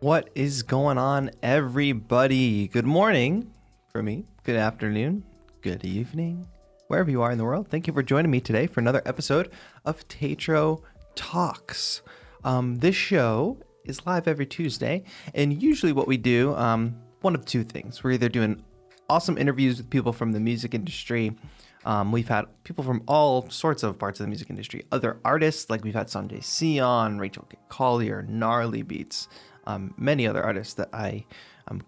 What is going on, everybody? Good morning for me, good afternoon, good evening, wherever you are in the world. Thank you for joining me today for another episode of TAETRO Talks. This show is live every Tuesday, and usually what we do, one of two things. We're either doing awesome interviews with people from the music industry. We've had people from all sorts of parts of the music industry, other artists, like we've had Sanjay Sion, Rachel K. Collier, Gnarly Beats, many other artists that I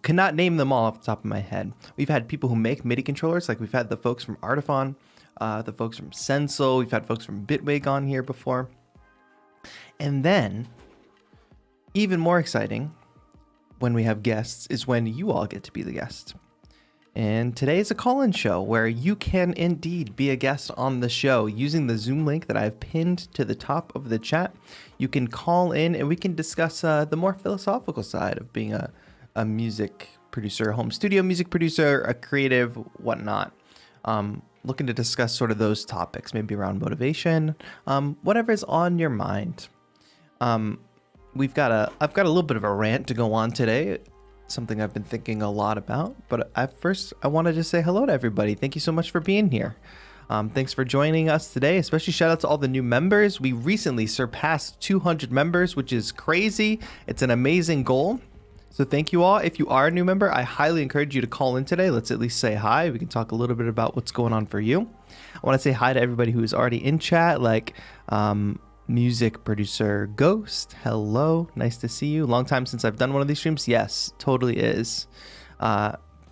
cannot name them all off the top of my head. We've had people who make MIDI controllers, like we've had the folks from Artifon, the folks from Sensel, we've had folks from Bitwig on here before. And then, even more exciting, when we have guests, is when you all get to be the guest. And today is a call-in show where you can indeed be a guest on the show using the Zoom link that I've pinned to the top of the chat. You can call in and we can discuss the more philosophical side of being a music producer, home studio music producer, a creative, whatnot. Looking to discuss sort of those topics, maybe around motivation, whatever is on your mind. I've got a little bit of a rant to go on today. Something I've been thinking a lot about, but at first I wanted to say hello to everybody. Thank you so much for being here. Thanks for joining us today, especially shout out to all the new members. We recently surpassed 200 members, which is crazy. It's an amazing goal. So thank you all. If you are a new member, I highly encourage you to call in today. Let's at least say hi. We can talk a little bit about what's going on for you. I want to say hi to everybody who is already in chat, like music producer Ghost, hello, nice to see you. Long time since I've done one of these streams. Yes, totally is.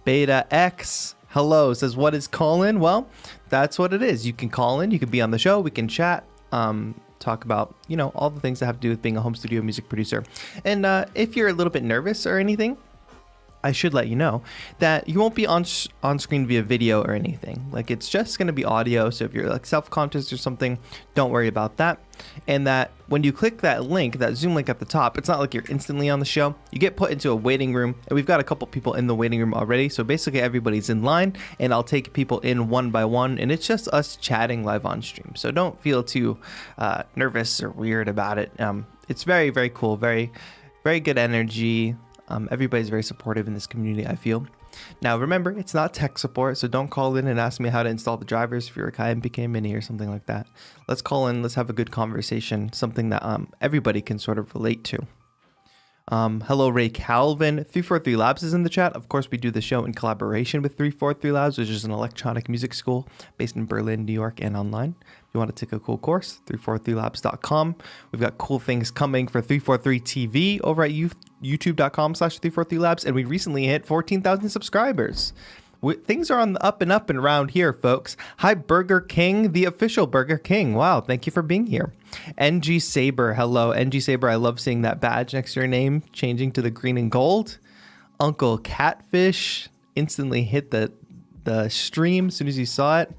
Beta X, hello, says what is call-in? Well, that's what it is. You can call in, you can be on the show, we can chat, talk about, you know, all the things that have to do with being a home studio music producer. And if you're a little bit nervous or anything, I should let you know that you won't be on screen via video or anything. Like, it's just going to be audio. So if you're like self-conscious or something, don't worry about that. And that when you click that link, that Zoom link at the top, it's not like you're instantly on the show. You get put into a waiting room, and we've got a couple people in the waiting room already. So basically everybody's in line, and I'll take people in one by one, and it's just us chatting live on stream. So don't feel too nervous or weird about it. It's very, very cool. Very, very good energy. Everybody's very supportive in this community, I feel. Now, remember, it's not tech support, so don't call in and ask me how to install the drivers if you're a KMPK Mini or something like that. Let's call in, let's have a good conversation, something that everybody can sort of relate to. Hello, Ray Calvin. 343 Labs is in the chat. Of course, we do the show in collaboration with 343 Labs, which is an electronic music school based in Berlin, New York, and online. If you want to take a cool course, 343labs.com. We've got cool things coming for 343 TV over at youtube.com/343labs, and we recently hit 14,000 subscribers. Things are on the up and around here, folks. Hi, Burger King, the official Burger King. Wow, thank you for being here. NG Saber, hello. NG Saber, I love seeing that badge next to your name changing to the green and gold. Uncle Catfish instantly hit the stream as soon as you saw it.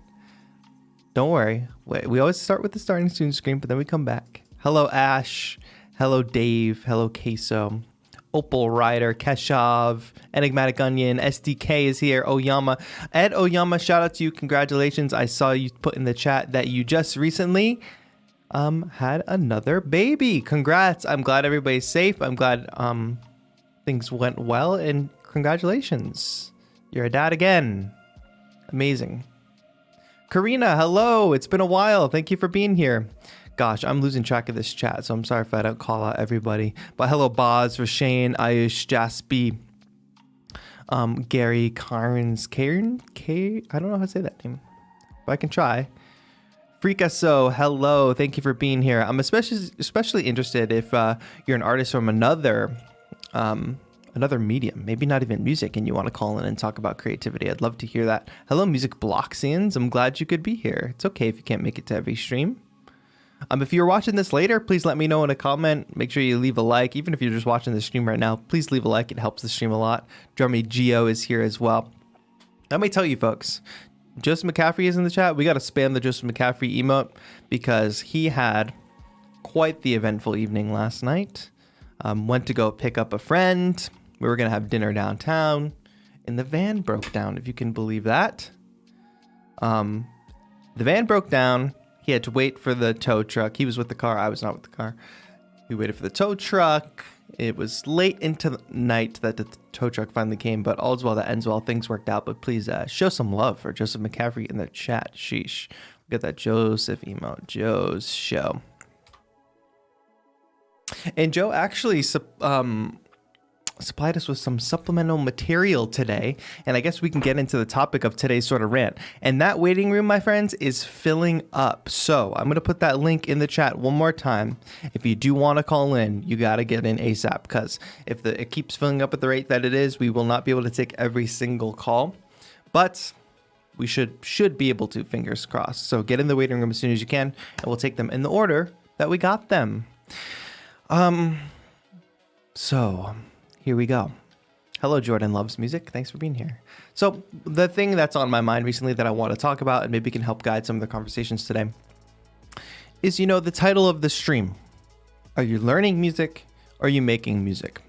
Don't worry. Wait, we always start with the starting soon screen, but then we come back. Hello, Ash. Hello, Dave. Hello, Queso. Opal Rider, Keshav, Enigmatic Onion, SDK is here, Oyama. Ed Oyama, shout out to you. Congratulations. I saw you put in the chat that you just recently had another baby. Congrats. I'm glad everybody's safe. I'm glad things went well, and congratulations. You're a dad again. Amazing. Karina, hello. It's been a while. Thank you for being here. Gosh, I'm losing track of this chat, so I'm sorry if I don't call out everybody. But hello, Boz, Rashane, Ayush, Jaspi, Gary, Carnes, Karen, I don't know how to say that name, but I can try. Freakaso, hello. Thank you for being here. I'm especially interested if you're an artist from another medium, maybe not even music, and you want to call in and talk about creativity. I'd love to hear that. Hello, Music Bloxians. I'm glad you could be here. It's okay if you can't make it to every stream. If you're watching this later, please let me know in a comment. Make sure you leave a like. Even if you're just watching the stream right now, please leave a like. It helps the stream a lot. Drummy Geo is here as well. Let me tell you, folks, Joseph McCaffrey is in the chat. We got to spam the Joseph McCaffrey emote because he had quite the eventful evening last night. Went to go pick up a friend. We were going to have dinner downtown, and the van broke down, if you can believe that. The van broke down. He had to wait for the tow truck. He was with the car. I was not with the car. We waited for the tow truck. It was late into the night that the tow truck finally came, but all's well that ends well. Things worked out, but please show some love for Joseph McCaffrey in the chat. Sheesh. Get that Joseph emote. Joe's show. And Joe actually supplied us with some supplemental material today, and I guess we can get into the topic of today's sort of rant. And that waiting room, my friends, is filling up. So I'm going to put that link in the chat one more time. If you do want to call in, you got to get in ASAP, because if it keeps filling up at the rate that it is, we will not be able to take every single call, but we should be able to, fingers crossed. So get in the waiting room as soon as you can, and we'll take them in the order that we got them. So here we go. Hello, Jordan Loves Music. Thanks for being here. So the thing that's on my mind recently that I want to talk about and maybe can help guide some of the conversations today is, the title of the stream. Are you learning music or are you making music?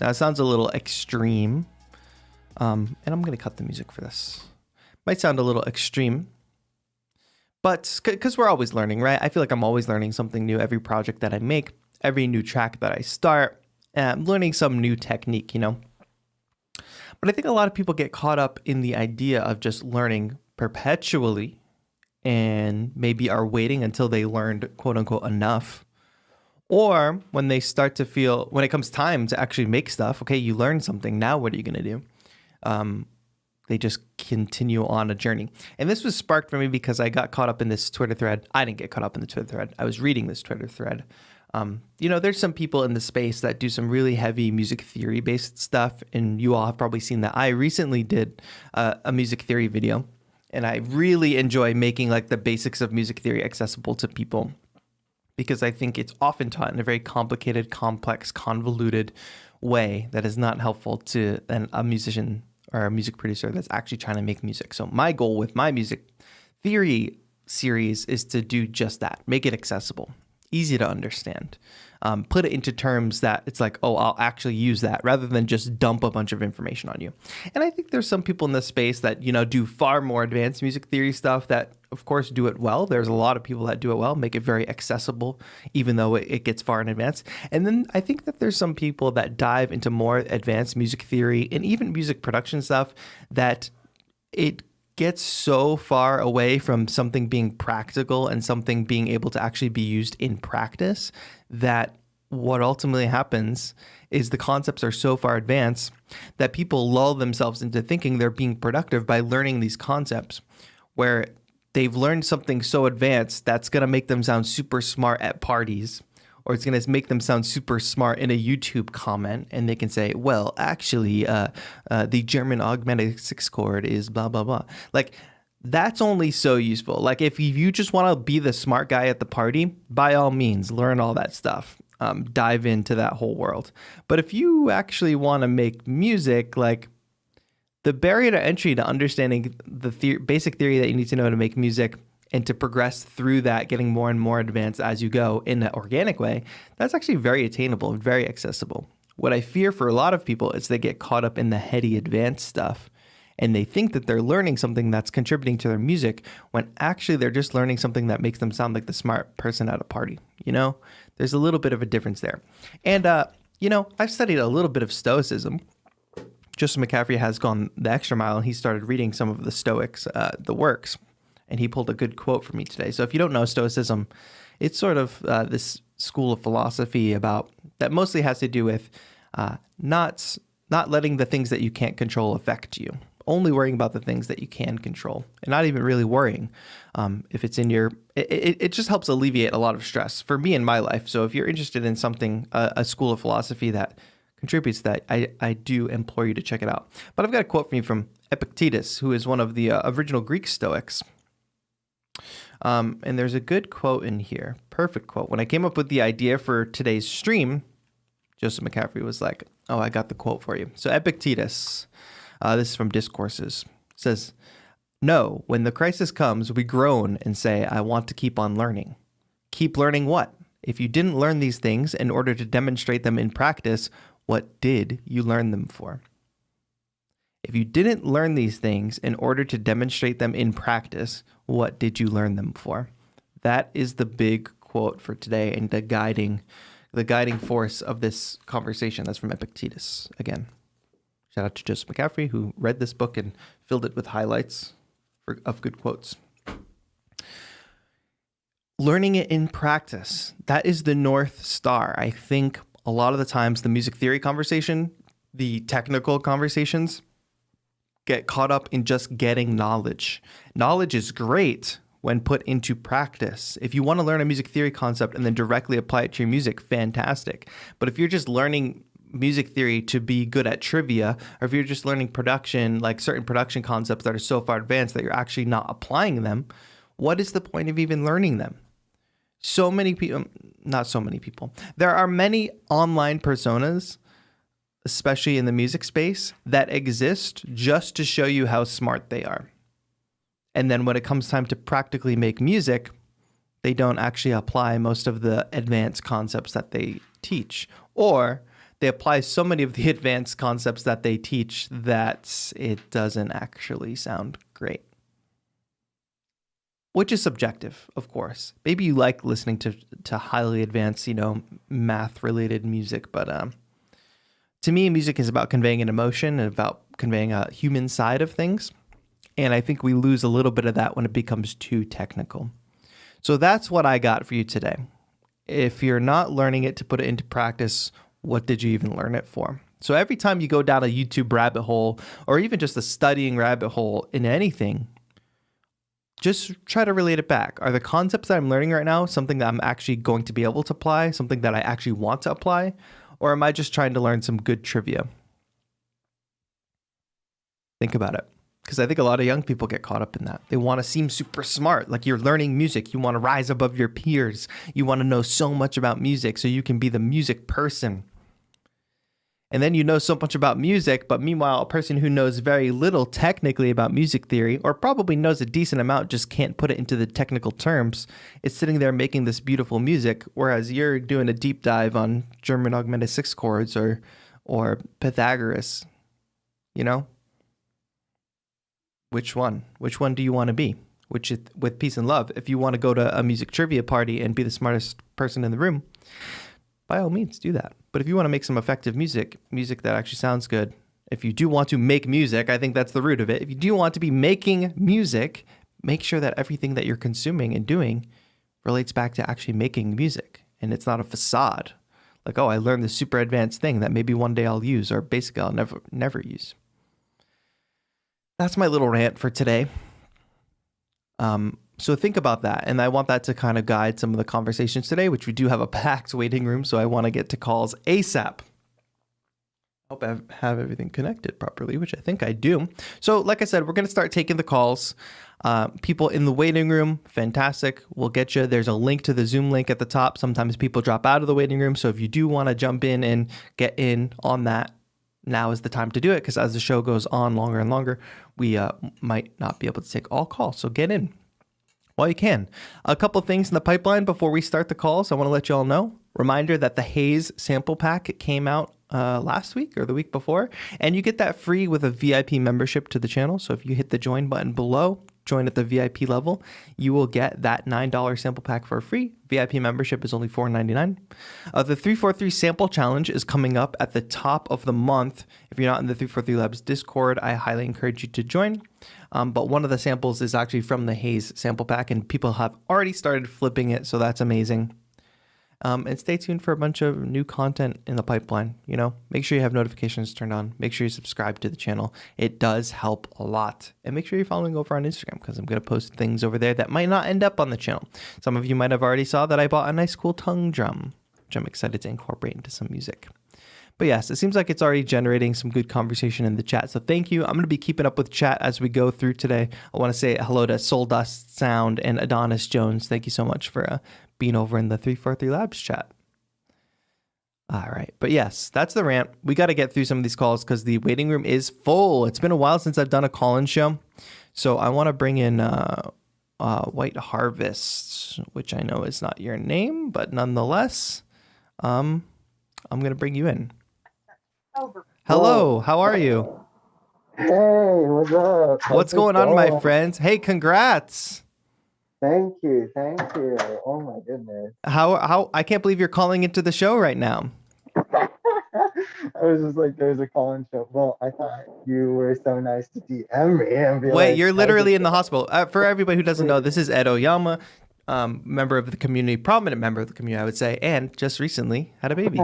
Now, it sounds a little extreme. And I'm going to cut the music for this. Might sound a little extreme, but because we're always learning, right? I feel like I'm always learning something new every project that I make, every new track that I start. I'm learning some new technique, But I think a lot of people get caught up in the idea of just learning perpetually and maybe are waiting until they learned, quote unquote, enough. Or when they start to feel, when it comes time to actually make stuff, okay, you learned something. Now what are you going to do? They just continue on a journey. And this was sparked for me because I got caught up in this Twitter thread. I didn't get caught up in the Twitter thread. I was reading this Twitter thread. There's some people in the space that do some really heavy music theory based stuff. And you all have probably seen that. I recently did a music theory video, and I really enjoy making like the basics of music theory accessible to people, because I think it's often taught in a very complicated, complex, convoluted way that is not helpful to a musician or a music producer that's actually trying to make music. So my goal with my music theory series is to do just that, make it accessible, easy to understand, put it into terms that it's like, oh, I'll actually use that, rather than just dump a bunch of information on you. And I think there's some people in this space that, do far more advanced music theory stuff that, of course, do it well. There's a lot of people that do it well, make it very accessible, even though it gets far in advance. And then I think that there's some people that dive into more advanced music theory and even music production stuff that it gets so far away from something being practical and something being able to actually be used in practice that what ultimately happens is the concepts are so far advanced that people lull themselves into thinking they're being productive by learning these concepts, where they've learned something so advanced that's going to make them sound super smart at parties, or it's going to make them sound super smart in a YouTube comment, and they can say, well, actually, the German augmented sixth chord is blah, blah, blah. Like, that's only so useful. Like, if you just want to be the smart guy at the party, by all means, learn all that stuff. Dive into that whole world. But if you actually want to make music, like, the barrier to entry to understanding the basic theory that you need to know to make music and to progress through that, getting more and more advanced as you go in an organic way, that's actually very attainable and very accessible. What I fear for a lot of people is they get caught up in the heady advanced stuff, and they think that they're learning something that's contributing to their music, when actually they're just learning something that makes them sound like the smart person at a party. There's a little bit of a difference there. And, I've studied a little bit of Stoicism. Joseph McCaffrey has gone the extra mile, and he started reading some of the Stoics, the works. And he pulled a good quote for me today. So if you don't know Stoicism, it's sort of this school of philosophy that mostly has to do with not letting the things that you can't control affect you, only worrying about the things that you can control, and not even really worrying if it's in your. It just helps alleviate a lot of stress for me in my life. So if you're interested in something, a school of philosophy that contributes to that, I do implore you to check it out. But I've got a quote from you from Epictetus, who is one of the original Greek Stoics. And there's a good quote in here. Perfect quote. When I came up with the idea for today's stream, Joseph McCaffrey was like, oh, I got the quote for you. So Epictetus, this is from Discourses, says, no, when the crisis comes, we groan and say, I want to keep on learning. Keep learning what? If you didn't learn these things in order to demonstrate them in practice, what did you learn them for? If you didn't learn these things in order to demonstrate them in practice, what did you learn them for? That is the big quote for today and the guiding the guiding force of this conversation. That's from Epictetus. Again, shout out to Joseph McCaffrey, who read this book and filled it with highlights of good quotes. Learning it in practice, that is the North Star. I think a lot of the times the music theory conversation, the technical conversations, get caught up in just getting knowledge. Knowledge is great when put into practice. If you want to learn a music theory concept and then directly apply it to your music, fantastic. But if you're just learning music theory to be good at trivia, or if you're just learning production, like certain production concepts that are so far advanced that you're actually not applying them, what is the point of even learning them? So many people, not so many people, there are many online personas, especially in the music space, that exist just to show you how smart they are. And then when it comes time to practically make music, they don't actually apply most of the advanced concepts that they teach. Or they apply so many of the advanced concepts that they teach that it doesn't actually sound great. Which is subjective, of course. Maybe you like listening to highly advanced, math-related music, but to me, music is about conveying an emotion and about conveying a human side of things. And I think we lose a little bit of that when it becomes too technical. So that's what I got for you today. If you're not learning it to put it into practice, what did you even learn it for? So every time you go down a YouTube rabbit hole, or even just a studying rabbit hole in anything, just try to relate it back. Are the concepts that I'm learning right now something that I'm actually going to be able to apply, something that I actually want to apply? Or am I just trying to learn some good trivia? Think about it. Because I think a lot of young people get caught up in that. They want to seem super smart, like you're learning music. You want to rise above your peers. You want to know so much about music so you can be the music person. And then you know so much about music, but meanwhile, a person who knows very little technically about music theory, or probably knows a decent amount, just can't put it into the technical terms, is sitting there making this beautiful music, whereas you're doing a deep dive on German augmented sixth chords or Pythagoras, Which one? Which one do you want to be? With peace and love, if you want to go to a music trivia party and be the smartest person in the room, by all means, do that. But if you want to make some effective music that actually sounds good, if you do want to make music, I think that's the root of it. If you do want to be making music, make sure that everything that you're consuming and doing relates back to actually making music. And it's not a facade. Like, oh, I learned this super advanced thing that maybe one day I'll use, or basically I'll never use. That's my little rant for today. So think about that. And I want that to kind of guide some of the conversations today, which we do have a packed waiting room. So I want to get to calls ASAP. Hope I have everything connected properly, which I think I do. So like I said, we're going to start taking the calls. People in the waiting room, fantastic. We'll get you. There's a link to the Zoom link at the top. Sometimes people drop out of the waiting room. So if you do want to jump in and get in on that, now is the time to do it, because as the show goes on longer and longer, we might not be able to take all calls. So get in while you can. A couple things in the pipeline before we start the calls. I want to let you all know. Reminder that the Haze sample pack came out last week or the week before, and you get that free with a VIP membership to the channel. So if you hit the join button below, join at the VIP level, you will get that $9 sample pack for free. VIP membership is only $4.99. The 343 sample challenge is coming up at the top of the month. If you're not in the 343 Labs Discord, I highly encourage you to join. But one of the samples is actually from the Haze sample pack, and people have already started flipping it, so that's amazing. And stay tuned for a bunch of new content in the pipeline. Make sure you have notifications turned on. Make sure you subscribe to the channel. It does help a lot. And make sure you're following over on Instagram, because I'm going to post things over there that might not end up on the channel. Some of you might have already saw that I bought a nice cool tongue drum, which I'm excited to incorporate into some music. But yes, it seems like it's already generating some good conversation in the chat. So thank you. I'm going to be keeping up with chat as we go through today. I want to say hello to Soul Dust Sound and Adonis Jones. Thank you so much for being over in the 343 Labs chat. All right. But yes, that's the rant. We got to get through some of these calls because the waiting room is full. It's been a while since I've done a call-in show. So I want to bring in White Harvest, which I know is not your name, but nonetheless, I'm going to bring you in. Hello. How are you? Hey, what's up? What's going on, my friends? Hey, congrats. Thank you, thank you. Oh my goodness. How I can't believe you're calling into the show right now. I was just like, there's a call-in show. Well, I thought you were so nice to DM me and be Wait, like, you're how's it literally in the hospital. For everybody who doesn't know, going? this is Ed Oyama, member of the community, prominent member of the community, I would say, and just recently had a baby.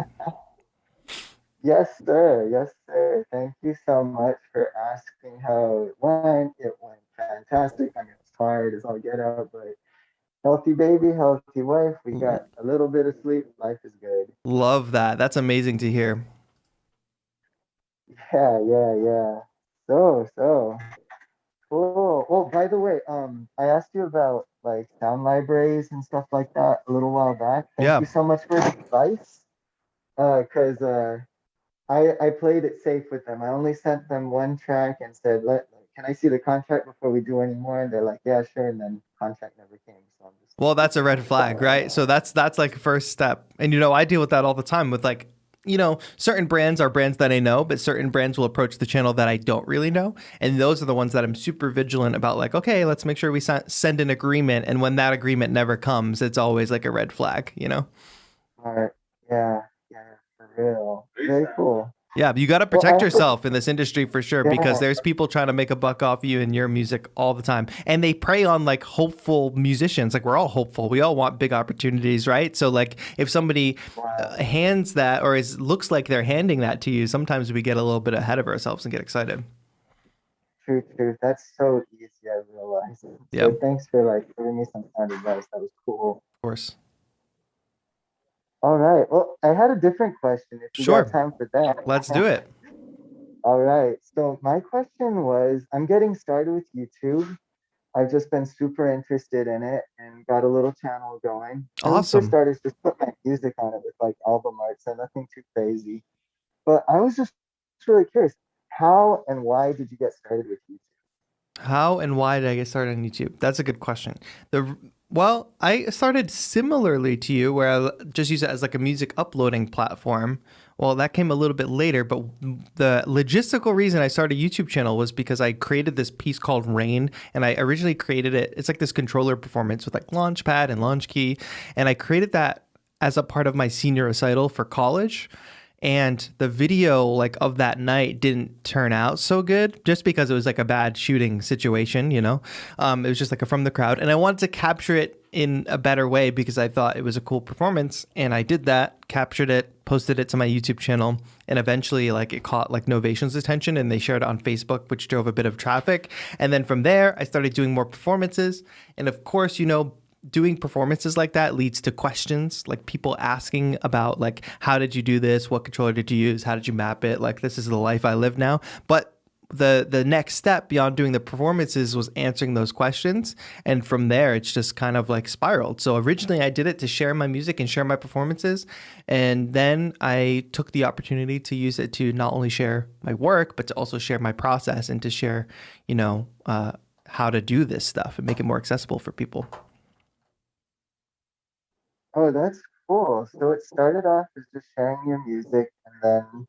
Yes, sir. Yes, sir. Thank you so much for asking how it went. It went fantastic. I mean, it's hard as all get out, but healthy baby, healthy wife. We got a little bit of sleep. Life is good. Love that. That's amazing to hear. Yeah, yeah, yeah. So cool. Well, by the way, I asked you about like sound libraries and stuff like that a little while back. Thank Yeah. you so much for the advice. Cause I played it safe with them. I only sent them one track and said, can I see the contract before we do any more? And they're like, yeah, sure. And then contract never came. So I'm just Well, that's a red flag, right? So that's like first step. And I deal with that all the time with like, certain brands are brands that I know, but certain brands will approach the channel that I don't really know. And those are the ones that I'm super vigilant about, like, okay, let's make sure we send an agreement. And when that agreement never comes, it's always like a red flag. smart. Yeah, yeah, for real. Very cool. Yeah, you got to Well, I protect have a, yourself in this industry for sure, because yeah, there's people trying to make a buck off you and your music all the time. And they prey on like hopeful musicians. Like we're all hopeful. We all want big opportunities, right? So like if somebody wow. hands that or looks like they're handing that to you, sometimes we get a little bit ahead of ourselves and get excited. True, true. That's so easy, I realize. Yeah, So of thanks for like giving me some sound advice. That was cool. course. All right. Well, I had a different question if you got Sure. time for that. Let's do it. All right. So my question was, I'm getting started with YouTube. I've just been super interested in it and got a little channel going. And for Awesome. starters, just put my music on it with like album art, so nothing too crazy. But I was just really curious, how and why did you get started with YouTube? How and why did I get started on YouTube? That's a good question. Well, I started similarly to you, where I just use it as like a music uploading platform. Well, that came a little bit later, but the logistical reason I started a YouTube channel was because I created this piece called Rain, and I originally created it. It's like this controller performance with like Launchpad and Launch Key, and I created that as a part of my senior recital for college. And the video like of that night didn't turn out so good just because it was like a bad shooting situation. It was just like a from the crowd, and I wanted to capture it in a better way because I thought it was a cool performance, and I did that, captured it, posted it to my YouTube channel, and eventually like it caught like Novation's attention, and they shared it on Facebook, which drove a bit of traffic. And then from there I started doing more performances, and of course, doing performances like that leads to questions, like people asking about like, how did you do this, what controller did you use, how did you map it, like this is the life I live now. But the next step beyond doing the performances was answering those questions, and from there it's just kind of like spiraled. So originally I did it to share my music and share my performances, and then I took the opportunity to use it to not only share my work but to also share my process and to share how to do this stuff and make it more accessible for people. Oh, that's cool. So it started off as just sharing your music, and then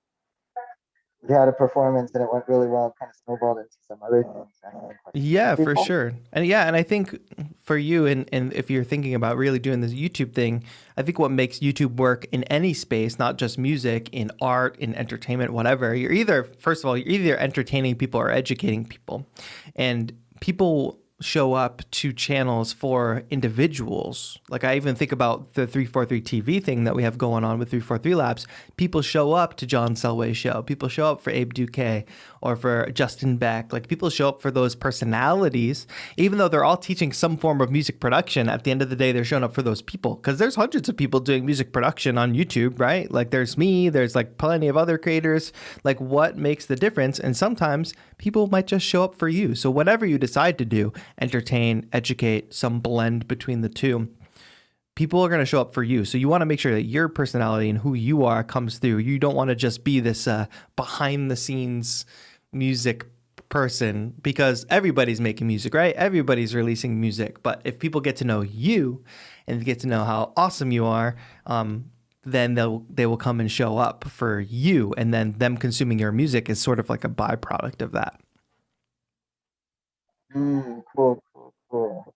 you had a performance and it went really well, kind of snowballed into some other things, answering questions from Yeah, for people. sure. And I think for you, and if you're thinking about really doing this YouTube thing, I think what makes YouTube work in any space, not just music, in art, in entertainment, whatever, first of all, you're either entertaining people or educating people. And people show up to channels for individuals. Like I even think about the 343 TV thing that we have going on with 343 Labs. People show up to John Selway's show. People show up for Abe Duque or for Justin Beck. Like people show up for those personalities, even though they're all teaching some form of music production. At the end of the day, they're showing up for those people because there's hundreds of people doing music production on YouTube, right? Like there's me, there's like plenty of other creators. Like what makes the difference? And sometimes people might just show up for you. So whatever you decide to do, entertain, educate, some blend between the two, people are going to show up for you. So you want to make sure that your personality and who you are comes through. You don't want to just be this behind the scenes music person, because everybody's making music, right? Everybody's releasing music. But if people get to know you and get to know how awesome you are, then they will come and show up for you. And then them consuming your music is sort of like a byproduct of that. Cool, cool, cool.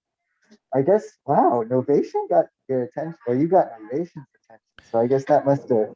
I guess, wow, Novation got your attention, or you got Novation's attention. So I guess that must have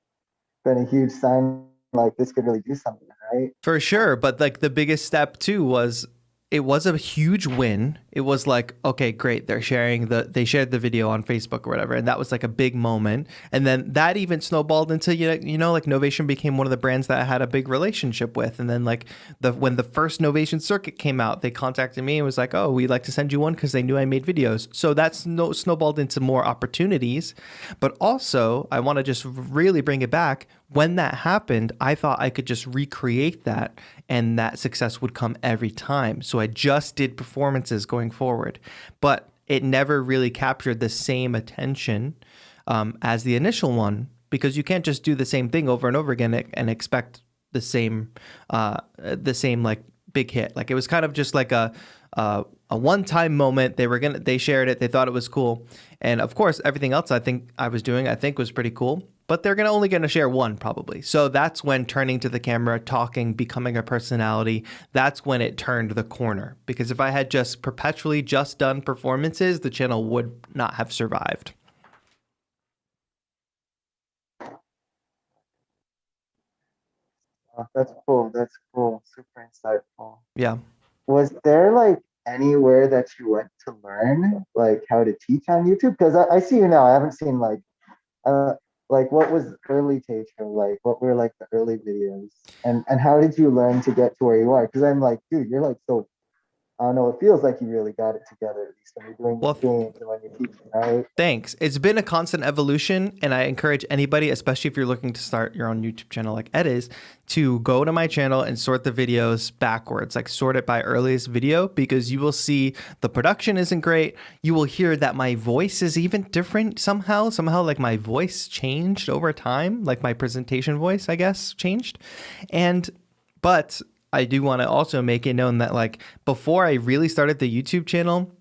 been a huge sign like this could really do something, right? For sure, but like the biggest step too was it was a huge win. It was like, okay, great, they shared the video on Facebook or whatever, and that was like a big moment. And then that even snowballed into like Novation became one of the brands that I had a big relationship with. And then like when the first Novation circuit came out, they contacted me and was like, oh, we'd like to send you one because they knew I made videos. So that's snowballed into more opportunities. But also, I want to just really bring it back. When that happened, I thought I could just recreate that and that success would come every time. So I just did performances going forward, but it never really captured the same attention as the initial one, because you can't just do the same thing over and over again and expect the same like big hit. Like it was kind of just like a one-time moment. They shared it. They thought it was cool. And of course, everything else I think was pretty cool, but they're only going to share one probably. So that's when turning to the camera, talking, becoming a personality, that's when it turned the corner. Because if I had just perpetually just done performances, the channel would not have survived. Oh, that's cool. That's cool. Super insightful. Yeah. Was there like anywhere that you went to learn like how to teach on YouTube? Because I see you now. I haven't seen uh like what was early TAETRO like? What were like the early videos? And how did you learn to get to where you are? Because I'm like, dude, you're like so I don't know, it feels like you really got it together, at least when you're doing Well, your games and when you're teaching, right? thanks. It's been a constant evolution, and I encourage anybody, especially if you're looking to start your own YouTube channel like Ed is, to go to my channel and sort the videos backwards, like sort it by earliest video, because you will see the production isn't great. You will hear that my voice is even different somehow. Somehow, like my voice changed over time, like my presentation voice, I guess, changed. But I do want to also make it known that like before I really started the YouTube channel,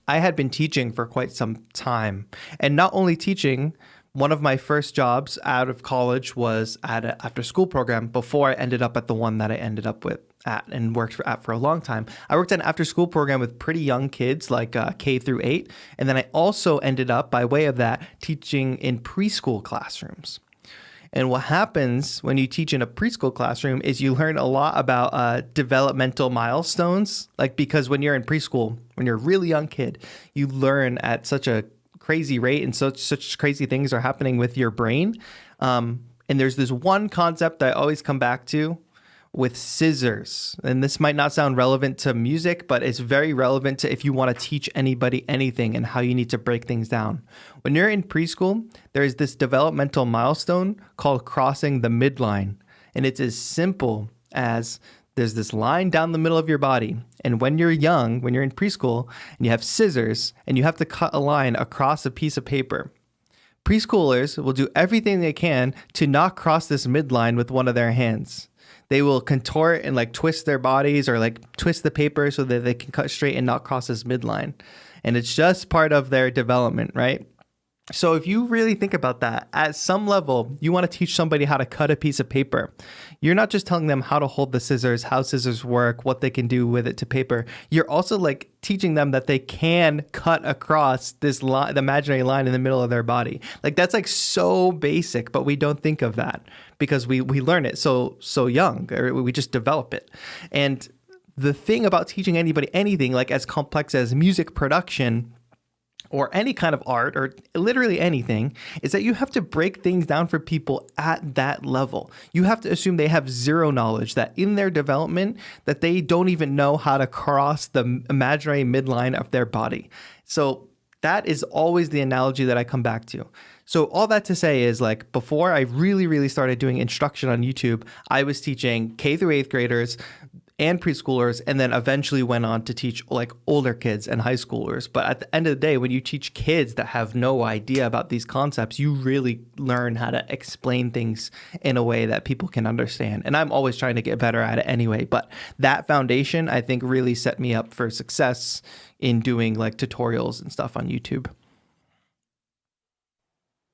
I had been teaching for quite some time. And not only teaching, one of my first jobs out of college was at an after school program before I ended up at the one that I ended up with at and worked at for a long time. I worked at an after school program with pretty young kids, like K through 8. And then I also ended up, by way of that, teaching in preschool classrooms. And what happens when you teach in a preschool classroom is you learn a lot about developmental milestones. Like, because when you're in preschool, when you're a really young kid, you learn at such a crazy rate and such crazy things are happening with your brain. And there's this one concept I always come back to with scissors. And this might not sound relevant to music, but it's very relevant to if you want to teach anybody anything and how you need to break things down. When you're in preschool, there is this developmental milestone called crossing the midline. And it's as simple as there's this line down the middle of your body. And when you're young, when you're in preschool, and you have scissors and you have to cut a line across a piece of paper, preschoolers will do everything they can to not cross this midline with one of their hands. They will contort and like twist their bodies or like twist the paper so that they can cut straight and not cross this midline. And it's just part of their development, right? So if you really think about that, at some level, you want to teach somebody how to cut a piece of paper. You're not just telling them how to hold the scissors, how scissors work, what they can do with it to paper. You're also like teaching them that they can cut across this line, the imaginary line in the middle of their body. Like that's like so basic, but we don't think of that because we learn it so young, or we just develop it. And the thing about teaching anybody anything like as complex as music production or any kind of art or literally anything is that you have to break things down for people at that level. You have to assume they have zero knowledge, that in their development that they don't even know how to cross the imaginary midline of their body. So that is always the analogy that I come back to. So all that to say is like before I really started doing instruction on YouTube, I was teaching K through 8th graders and preschoolers, and then eventually went on to teach like older kids and high schoolers. But at the end of the day, when you teach kids that have no idea about these concepts, you really learn how to explain things in a way that people can understand. And I'm always trying to get better at it anyway. But that foundation, I think, really set me up for success in doing like tutorials and stuff on YouTube.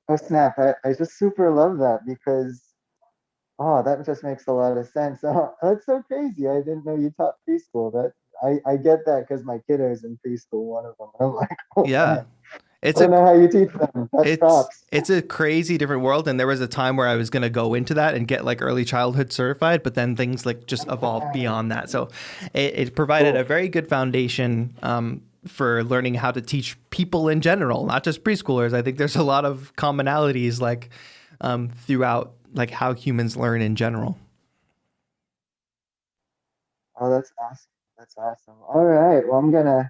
Oh snap! I just super love that because oh, that just makes a lot of sense. Oh, that's so crazy. I didn't know you taught preschool. That I get that because my kiddo is in preschool, one of them. I'm like, oh Yeah. man, I It's don't a know how you teach them. That's it's props. it's a crazy different world, and there was a time where I was going to go into that and get like early childhood certified, but then things like just evolved beyond that. So it provided a Cool. very good foundation for learning how to teach people in general, not just preschoolers. I think there's a lot of commonalities like throughout like how humans learn in general. Oh, that's awesome. That's awesome. All right. Well,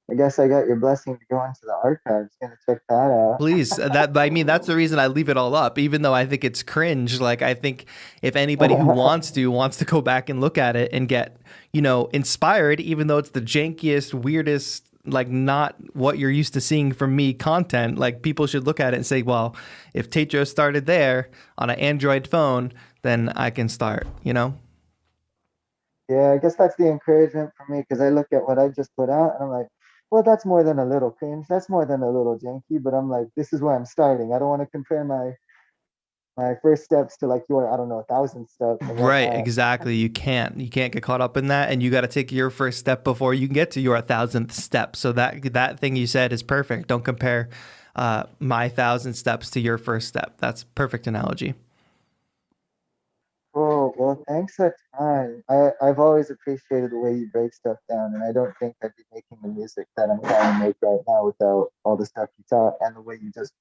I guess I got your blessing to go into the archives. Gonna check that out. Please, that I mean that's the reason I leave it all up, even though I think it's cringe. Like I think if anybody who wants to go back and look at it and get, inspired, even though it's the jankiest, weirdest, like not what you're used to seeing from me content, like people should look at it and say, well, if TAETRO started there on an Android phone, then I can start, Yeah, I guess that's the encouragement for me because I look at what I just put out and I'm like, well, that's more than a little cringe. That's more than a little janky. But I'm like, this is where I'm starting. I don't want to compare my first steps to like your, I don't know, 1,000 steps and Right, whatnot. exactly. You can't get caught up in that, and you got to take your first step before you can get to your 1,000th step. So that thing you said is perfect. Don't compare my 1,000 steps to your first step. That's perfect analogy. Cool. Well, thanks a ton. I've always appreciated the way you break stuff down, and I don't think I'd be making the music that I'm trying to make right now without all the stuff you taught and the way you just,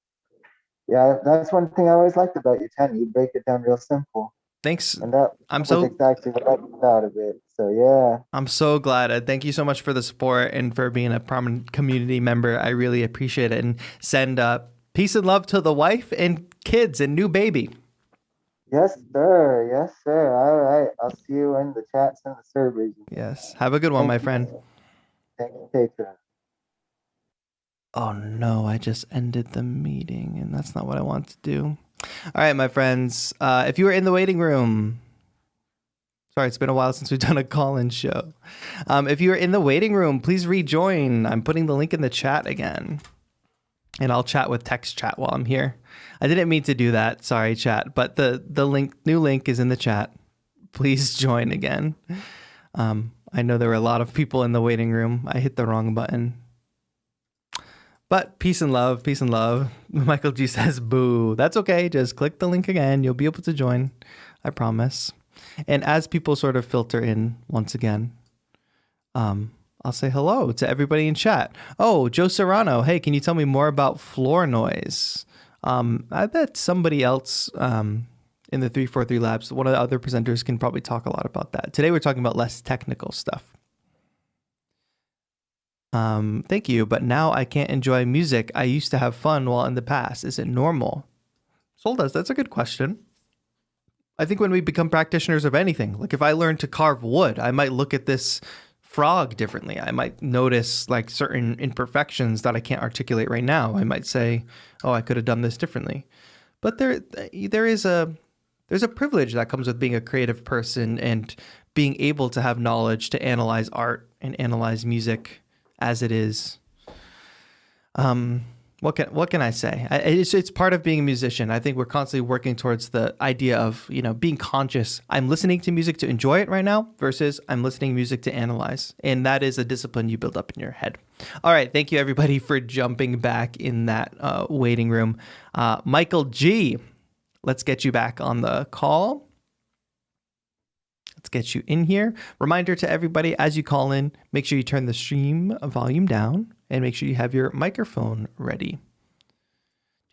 yeah, that's one thing I always liked about you, Tanny. You break it down real simple. Thanks. And that I'm was so exactly what I got out of it. So, yeah. I'm so glad. Thank you so much for the support and for being a prominent community member. I really appreciate it. And send peace and love to the wife and kids and new baby. Yes, sir. Yes, sir. All right. I'll see you in the chats and the servers. Yes. Have a good one, Thank my you. friend. Thank you. Take care. Oh no, I just ended the meeting and that's not what I want to do. All right, my friends. If you were in the waiting room, sorry, it's been a while since we've done a call-in show. If you are in the waiting room, please rejoin. I'm putting the link in the chat again. And I'll chat with text chat while I'm here. I didn't mean to do that. Sorry, chat. But the new link is in the chat. Please join again. I know there were a lot of people in the waiting room. I hit the wrong button. But peace and love, peace and love. Michael G says, boo. That's okay. Just click the link again. You'll be able to join. I promise. And as people sort of filter in once again, I'll say hello to everybody in chat. Oh, Joe Serrano. Hey, can you tell me more about floor noise? I bet somebody else in the 343 Labs, one of the other presenters, can probably talk a lot about that. Today we're talking about less technical stuff. Thank you, but now I can't enjoy music. I used to have fun while in the past. Is it normal? Soldas, that's a good question. I think when we become practitioners of anything, like if I learn to carve wood, I might look at this frog differently. I might notice like certain imperfections that I can't articulate right now. I might say, oh, I could have done this differently. But there's a privilege that comes with being a creative person and being able to have knowledge to analyze art and analyze music as it is. What can I say? It's part of being a musician. I think we're constantly working towards the idea of, being conscious. I'm listening to music to enjoy it right now versus I'm listening to music to analyze. And that is a discipline you build up in your head. All right. Thank you, everybody, for jumping back in that waiting room. Michael G., let's get you back on the call. Let's get you in here. Reminder to everybody, as you call in, make sure you turn the stream volume down and make sure you have your microphone ready.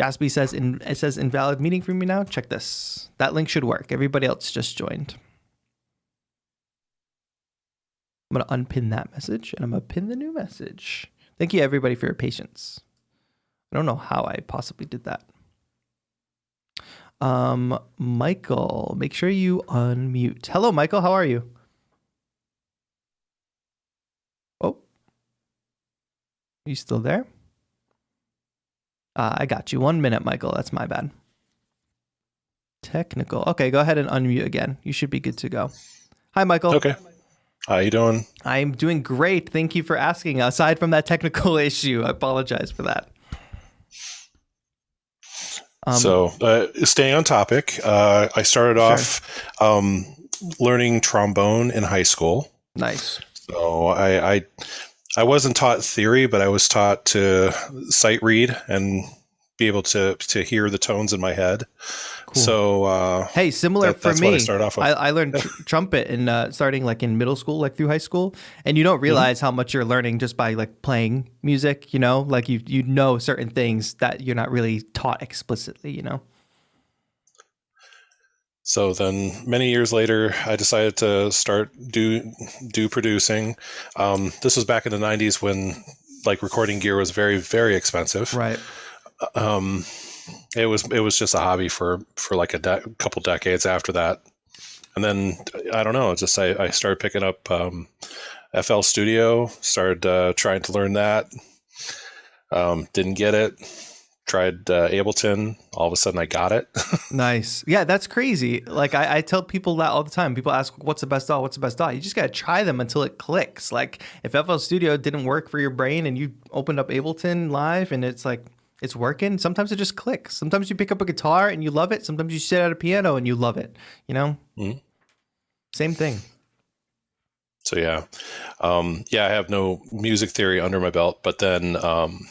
Jaspy says, it says invalid meeting for me now. Check this. That link should work. Everybody else just joined. I'm going to unpin that message and I'm going to pin the new message. Thank you, everybody, for your patience. I don't know how I possibly did that. Michael, make sure you unmute. Hello, Michael. How are you? Oh, are you still there? I got you. 1 minute, Michael. That's my bad. Technical. Okay, go ahead and unmute again. You should be good to go. Hi, Michael. Okay. How you doing? I'm doing great. Thank you for asking. Aside from that technical issue, I apologize for that. So staying on topic, I started off learning trombone in high school. Nice. So I wasn't taught theory, but I was taught to sight read and be able to hear the tones in my head. Cool. So hey, similar for that's me. what I started off with. I learned trumpet in starting like in middle school, like through high school, and you don't realize how much you're learning just by like playing music. You know, like you know certain things that you're not really taught explicitly. You know. So then many years later, I decided to start do producing. This was back in the 90s when like recording gear was very, very expensive. Right. It was just a hobby for like a couple decades after that. And then I don't know, just I started picking up FL Studio, started trying to learn that. Didn't get it. Tried Ableton. All of a sudden, I got it. Nice. Yeah, that's crazy. Like I tell people that all the time. People ask, "What's the best DAW? What's the best DAW?" You just gotta try them until it clicks. Like if FL Studio didn't work for your brain and you opened up Ableton Live and it's like it's working, sometimes it just clicks. Sometimes you pick up a guitar and you love it. Sometimes you sit at a piano and you love it. You know, Same thing. So yeah, I have no music theory under my belt. But then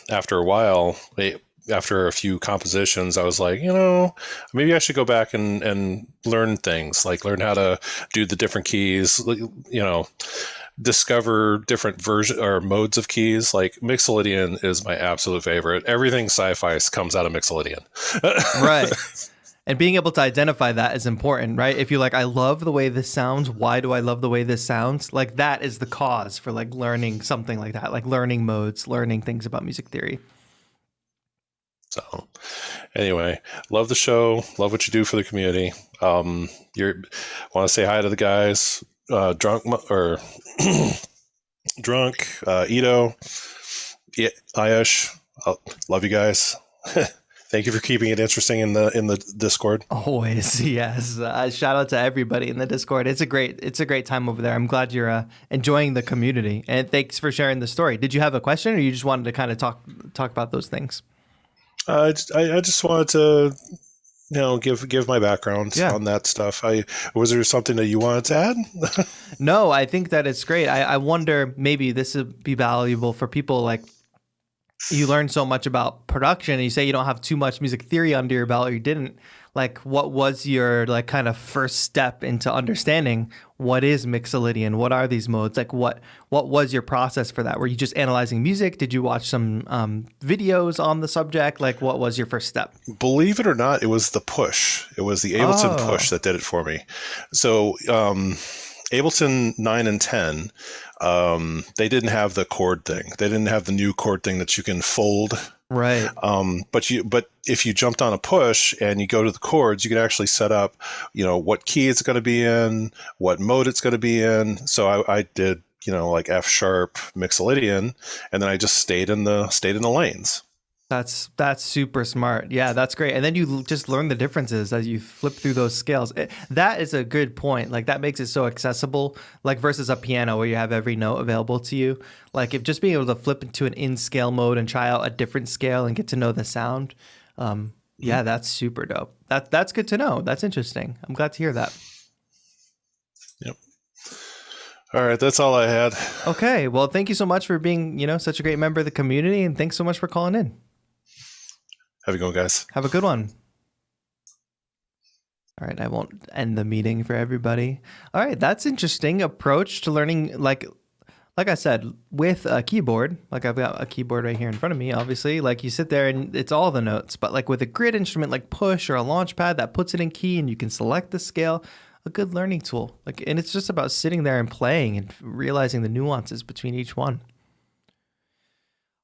after a while, after a few compositions, I was like, maybe I should go back and learn things, like learn how to do the different keys, discover different versions or modes of keys. Like Mixolydian is my absolute favorite. Everything sci-fi comes out of Mixolydian. Right. And being able to identify that is important, right? If you're like, I love the way this sounds. Why do I love the way this sounds? Like that is the cause for like learning something like that, like learning modes, learning things about music theory. So anyway, love the show. Love what you do for the community. Want to say hi to the guys, drunk, Ito, Ayush. Love you guys. Thank you for keeping it interesting in the Discord. Always, yes. Shout out to everybody in the Discord. It's a great time over there. I'm glad you're enjoying the community, and thanks for sharing the story. Did you have a question, or you just wanted to kind of talk about those things? I just wanted to give my background on that stuff. Was there something that you wanted to add? No, I think that it's great. I wonder maybe this would be valuable for people. Like you learn so much about production and you say you don't have too much music theory under your belt, or you didn't. Like what was your like kind of first step into understanding what is Mixolydian? What are these modes? Like what was your process for that? Were you just analyzing music? Did you watch some videos on the subject? Like what was your first step? Believe it or not, it was the push. It was the Ableton push that did it for me. So Ableton 9 and 10, they didn't have the chord thing. They didn't have the new chord thing that you can fold. Right. But if you jumped on a push and you go to the chords, you can actually set up, what key it's going to be in, what mode it's going to be in. So I did, like F sharp Mixolydian, and then I just stayed in the lanes. That's super smart. Yeah, that's great. And then you just learn the differences as you flip through those scales. That is a good point. Like that makes it so accessible, like versus a piano where you have every note available to you. Like if just being able to flip into an in scale mode and try out a different scale and get to know the sound. Yeah, that's super dope. That's good to know. That's interesting. I'm glad to hear that. Yep. All right, that's all I had. Okay, well, thank you so much for being, such a great member of the community, and thanks so much for calling in. Have a good one, guys. Have a good one. All right, I won't end the meeting for everybody. All right, that's interesting approach to learning, like I said, with a keyboard. Like I've got a keyboard right here in front of me, obviously. Like you sit there and it's all the notes, but like with a grid instrument like Push or a Launchpad that puts it in key and you can select the scale, a good learning tool. Like, and it's just about sitting there and playing and realizing the nuances between each one.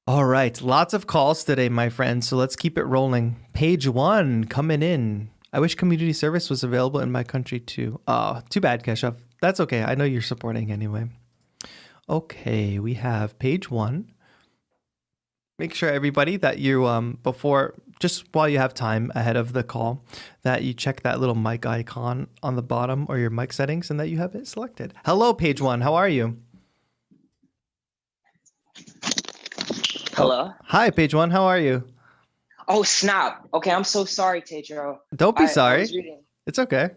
All right, lots of calls today, my friends, so let's keep it rolling. Page 1 coming in. I wish community service was available in my country too. Oh, too bad, Keshav. That's okay. I know you're supporting anyway. Okay, we have page 1. Make sure, everybody, that you, just while you have time ahead of the call, that you check that little mic icon on the bottom or your mic settings and that you have it selected. Hello, page 1. How are you? Hello. Oh, hi, page 1. How are you? Oh, snap. Okay, I'm so sorry, TAETRO. Don't be sorry. It's okay.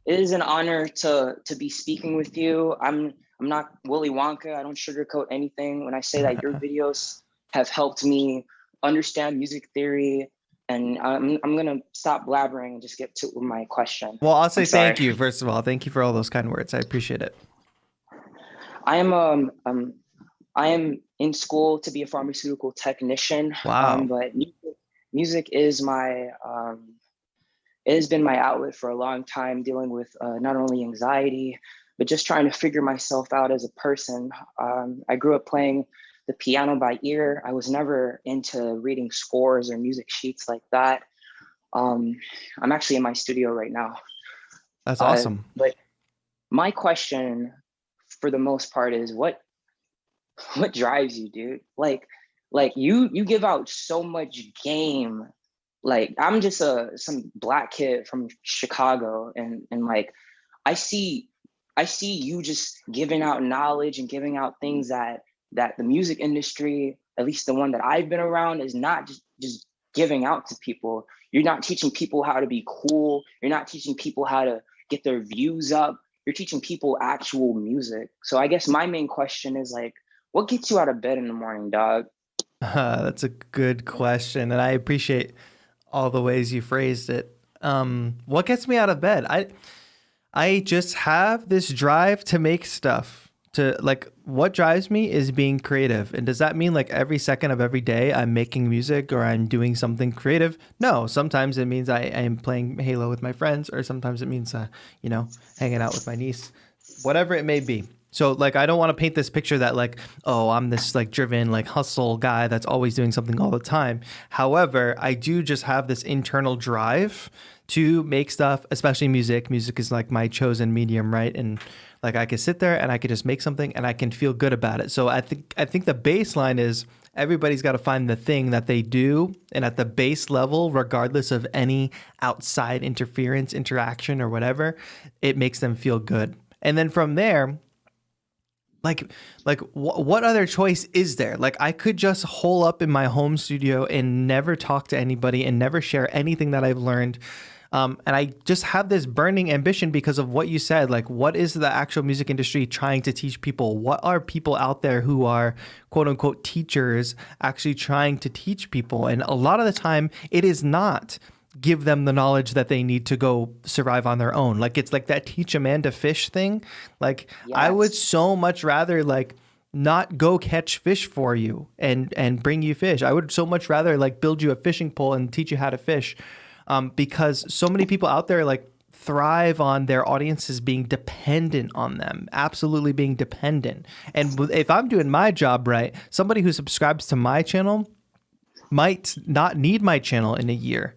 It is an honor to be speaking with you. I'm I'm not Willy Wonka. I don't sugarcoat anything when I say that your videos have helped me understand music theory. And I'm gonna stop blabbering and just get to my question. Well, I'll say I'm sorry. thank you, first of all. Thank you for all those kind words. I appreciate it. I am in school to be a pharmaceutical technician. Wow. But music is my it has been my outlet for a long time, dealing with not only anxiety, but just trying to figure myself out as a person. I grew up playing the piano by ear. I was never into reading scores or music sheets like that. I'm actually in my studio right now. That's awesome. But my question, for the most part, is what drives you, dude? Like you give out so much game. Like, I'm just some black kid from Chicago, and like I see you just giving out knowledge and giving out things that the music industry, at least the one that I've been around, is not just giving out to people. You're not teaching people how to be cool. You're not teaching people how to get their views up. You're teaching people actual music. So I guess my main question is, like, what gets you out of bed in the morning, dog? That's a good question, and I appreciate all the ways you phrased it. What gets me out of bed? I just have this drive to make stuff. To like, what drives me is being creative. And does that mean like every second of every day I'm making music or I'm doing something creative? No, sometimes it means I am playing Halo with my friends, or sometimes it means hanging out with my niece, whatever it may be. So like, I don't want to paint this picture that like, oh, I'm this like driven, like hustle guy that's always doing something all the time. However, I do just have this internal drive to make stuff, especially music. Music is like my chosen medium, right? And like, I could sit there and I could just make something and I can feel good about it. So I think the baseline is everybody's got to find the thing that they do. And at the base level, regardless of any outside interference, interaction, or whatever, it makes them feel good. And then from there, what other choice is there? Like, I could just hole up in my home studio and never talk to anybody and never share anything that I've learned. And I just have this burning ambition because of what you said. Like, what is the actual music industry trying to teach people? What are people out there who are quote unquote teachers actually trying to teach people? And a lot of the time it is not give them the knowledge that they need to go survive on their own. Like, it's like that teach a man to fish thing. Like, yes. I would so much rather like not go catch fish for you and bring you fish. I would so much rather like build you a fishing pole and teach you how to fish. Because so many people out there like thrive on their audiences being dependent on them, absolutely being dependent. And if I'm doing my job right, somebody who subscribes to my channel might not need my channel in a year,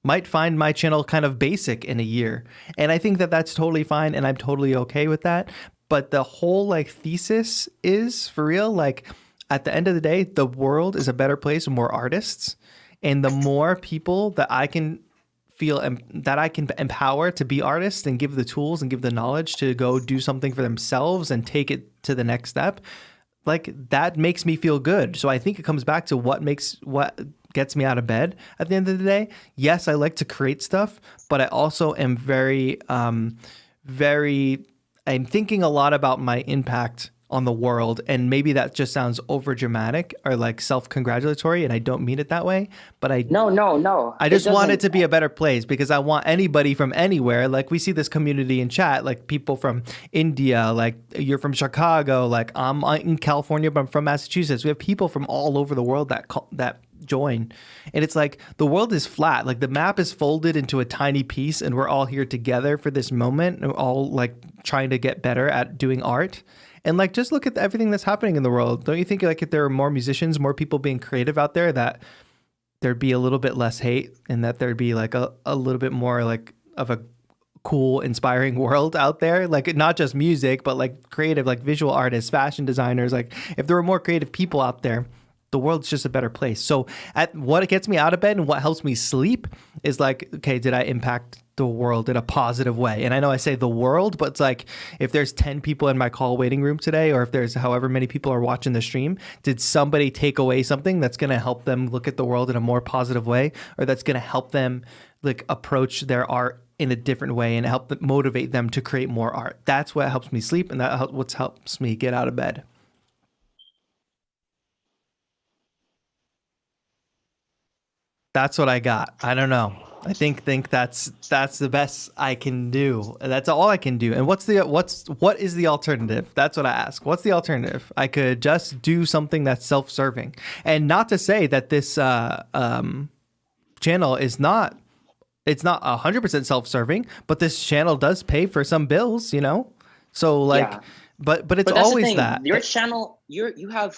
might find my channel kind of basic in a year. And I think that that's totally fine. And I'm totally okay with that. But the whole like thesis is for real. Like, at the end of the day, the world is a better place with more artists. And the more people that I can feel that I can empower to be artists and give the tools and give the knowledge to go do something for themselves and take it to the next step, like, that makes me feel good. So I think it comes back to what gets me out of bed at the end of the day. Yes, I like to create stuff, but I also am I'm thinking a lot about my impact on the world. And maybe that just sounds over dramatic or like self-congratulatory, and I don't mean it that way, but No. I just want it to be a better place, because I want anybody from anywhere. Like, we see this community in chat, like people from India, like you're from Chicago, like I'm in California, but I'm from Massachusetts. We have people from all over the world that join. And it's like, the world is flat. Like, the map is folded into a tiny piece, and we're all here together for this moment, and we're all like trying to get better at doing art. And like, just look at everything that's happening in the world. Don't you think like if there were more musicians, more people being creative out there, that there'd be a little bit less hate, and that there'd be like a little bit more like of a cool, inspiring world out there? Like, not just music, but like creative, like visual artists, fashion designers. Like, if there were more creative people out there, the world's just a better place. So what gets me out of bed and what helps me sleep is like, okay, did I impact the world in a positive way? And I know I say the world, but it's like, if there's 10 people in my call waiting room today, or if there's however many people are watching the stream, did somebody take away something that's going to help them look at the world in a more positive way, or that's going to help them like approach their art in a different way and help motivate them to create more art. That's what helps me sleep, and what helps me get out of bed. That's what I got. I don't know. I think that's the best I can do. That's all I can do. And what is the alternative? That's what I ask. What's the alternative? I could just do something that's self-serving. And not to say that this channel is not, it's not 100% self-serving, but this channel does pay for some bills, you know? So like, Yeah. but it's But that's the always thing. that. Your channel, you have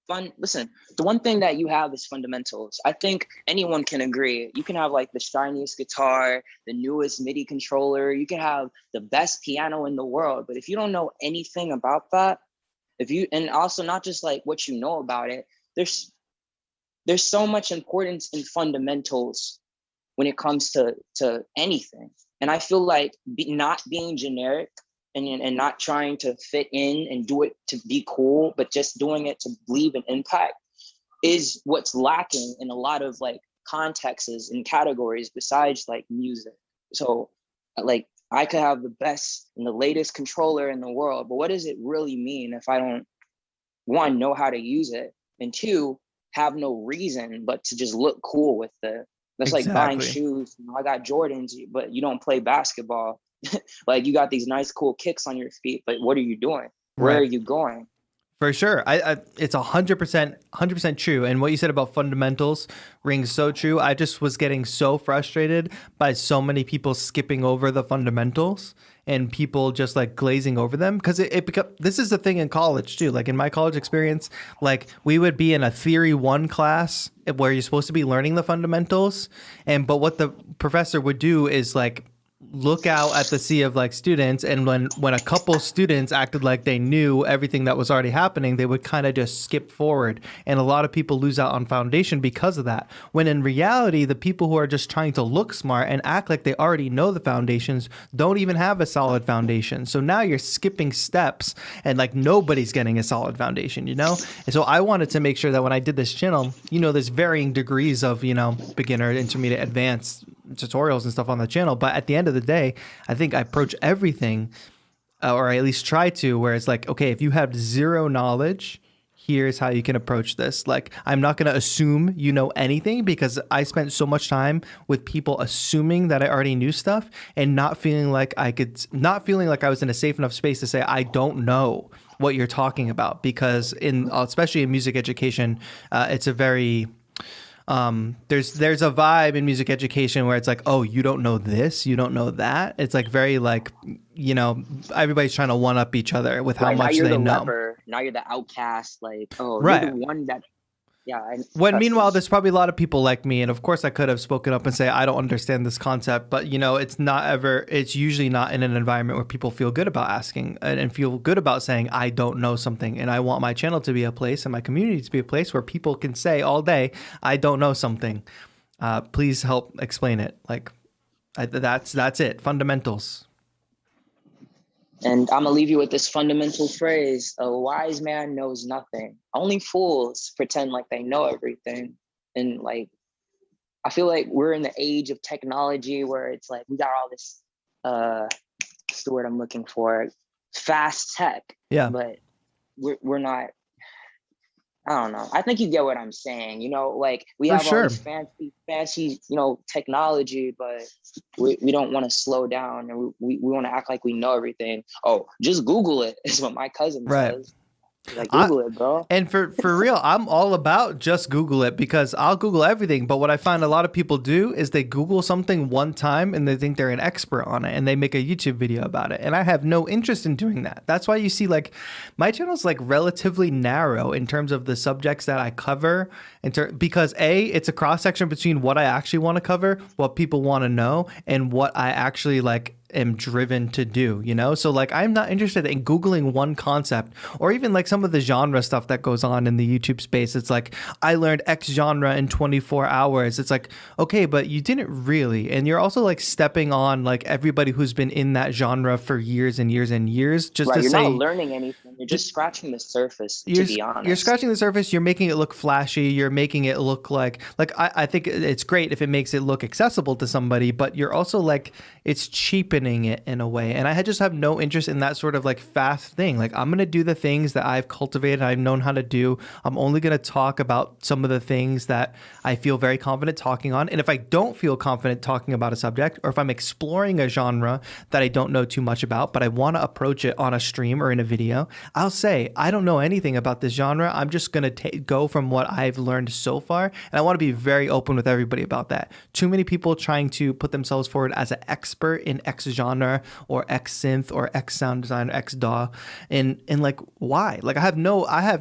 fun. Listen, the one thing that you have is fundamentals. I think anyone can agree. You can have like the shiniest guitar, the newest MIDI controller. You can have the best piano in the world. But if you don't know anything about that, and also not just like what you know about it, there's so much importance in fundamentals when it comes to anything. And I feel like not being generic and not trying to fit in and do it to be cool, but just doing it to leave an impact is what's lacking in a lot of like contexts and categories besides like music. So like I could have the best and the latest controller in the world, but what does it really mean if I don't, one, know how to use it, and two, have no reason but to just look cool with it? That's like buying shoes. You know, I got Jordans, but you don't play basketball. Like you got these nice, cool kicks on your feet, but what are you doing? Where are you going? For sure. It's 100% true. And what you said about fundamentals rings so true. I just was getting so frustrated by so many people skipping over the fundamentals and people just like glazing over them. Because this is the thing in college too. Like in my college experience, like we would be in a theory 1 class where you're supposed to be learning the fundamentals. But what the professor would do is like look out at the sea of like students, and when a couple students acted like they knew everything that was already happening, they would kind of just skip forward, and a lot of people lose out on foundation because of that, when in reality the people who are just trying to look smart and act like they already know the foundations don't even have a solid foundation. So now you're skipping steps and like nobody's getting a solid foundation, you know? And so I wanted to make sure that when I did this channel, you know, there's varying degrees of, you know, beginner, intermediate, advanced tutorials and stuff on the channel, but at the end of the day, I think I approach everything, or I at least try to, where it's like, okay, if you have zero knowledge, here's how you can approach this. Like, I'm not going to assume you know anything, because I spent so much time with people assuming that I already knew stuff and not feeling like I was in a safe enough space to say I don't know what you're talking about, because especially in music education, it's a very there's a vibe in music education where it's like, oh, you don't know this, you don't know that. It's like very like, you know, everybody's trying to one up each other with how much they know. Rapper, now you're the outcast. Like, oh, right. You're the one that, yeah. When meanwhile, there's probably a lot of people like me, and of course I could have spoken up and say I don't understand this concept, but you know, it's usually not in an environment where people feel good about asking and feel good about saying I don't know something. And I want my channel to be a place and my community to be a place where people can say all day, I don't know something. Please help explain it. Like that's it. Fundamentals. And I'm gonna leave you with this fundamental phrase: a wise man knows nothing. Only fools pretend like they know everything. And like, I feel like we're in the age of technology where it's like we got all this what's the word I'm looking for? Fast tech. Yeah. But we're not, I don't know. I think you get what I'm saying. You know, like we have all this fancy, you know, technology, but we don't want to slow down, and we want to act like we know everything. Oh, just Google it is what my cousin says. Like, Google it, bro. And for real, I'm all about just Google it, because I'll Google everything. But what I find a lot of people do is they Google something one time and they think they're an expert on it, and they make a YouTube video about it. And I have no interest in doing that. That's why you see like my channel's like relatively narrow in terms of the subjects that I cover, because it's a cross section between what I actually want to cover, what people want to know, and what I actually like am driven to do, you know? So like, I'm not interested in Googling one concept or even like some of the genre stuff that goes on in the YouTube space. It's like, I learned X genre in 24 hours. It's like, okay, but you didn't really. And you're also like stepping on like everybody who's been in that genre for years and years and years just to You're say, not learning anything. You're just scratching the surface, to be honest. You're scratching the surface. You're making it look flashy. You're making it look like I think it's great if it makes it look accessible to somebody, but you're also like, it's cheapening it in a way. And I just have no interest in that sort of like fast thing. Like, I'm going to do the things that I've cultivated, I've known how to do. I'm only going to talk about some of the things that I feel very confident talking on. And if I don't feel confident talking about a subject, or if I'm exploring a genre that I don't know too much about, but I want to approach it on a stream or in a video, I'll say, I don't know anything about this genre. I'm just going to go from what I've learned so far. And I want to be very open with everybody about that. Too many people trying to put themselves forward as an expert in X genre or X synth or X sound design or X DAW. And like, why? Like, I have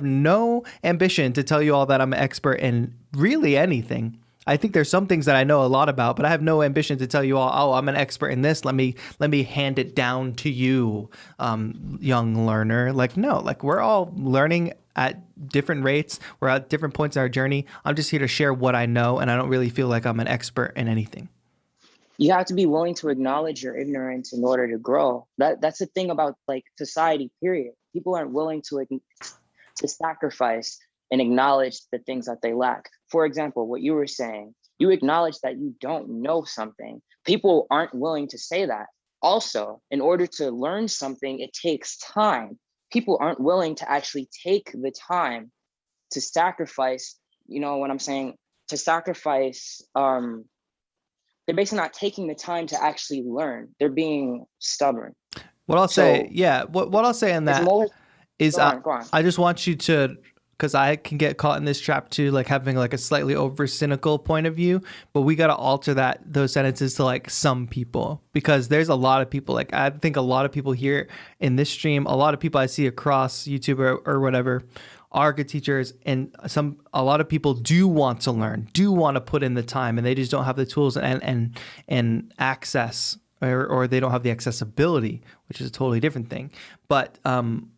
no ambition to tell you all that I'm an expert in really anything. I think there's some things that I know a lot about, but I have no ambition to tell you all, oh, I'm an expert in this. Let me hand it down to you, young learner. Like, no, like, we're all learning at different rates. We're at different points in our journey. I'm just here to share what I know, and I don't really feel like I'm an expert in anything. You have to be willing to acknowledge your ignorance in order to grow. That's the thing about like society, period. People aren't willing to sacrifice and acknowledge the things that they lack. For example, what you were saying, you acknowledge that you don't know something. People aren't willing to say that. Also, in order to learn something, it takes time. People aren't willing to actually take the time to sacrifice, you know what I'm saying, to sacrifice, they're basically not taking the time to actually learn. They're being stubborn. What I'll say, what I'll say on that is go on. I just want you to, because I can get caught in this trap too, like having like a slightly over cynical point of view, but we got to alter those sentences to like some people, because there's a lot of people, like I think a lot of people here in this stream, a lot of people I see across YouTube or whatever are good teachers, and a lot of people do want to learn, do want to put in the time, and they just don't have the tools and access, or they don't have the accessibility, which is a totally different thing. But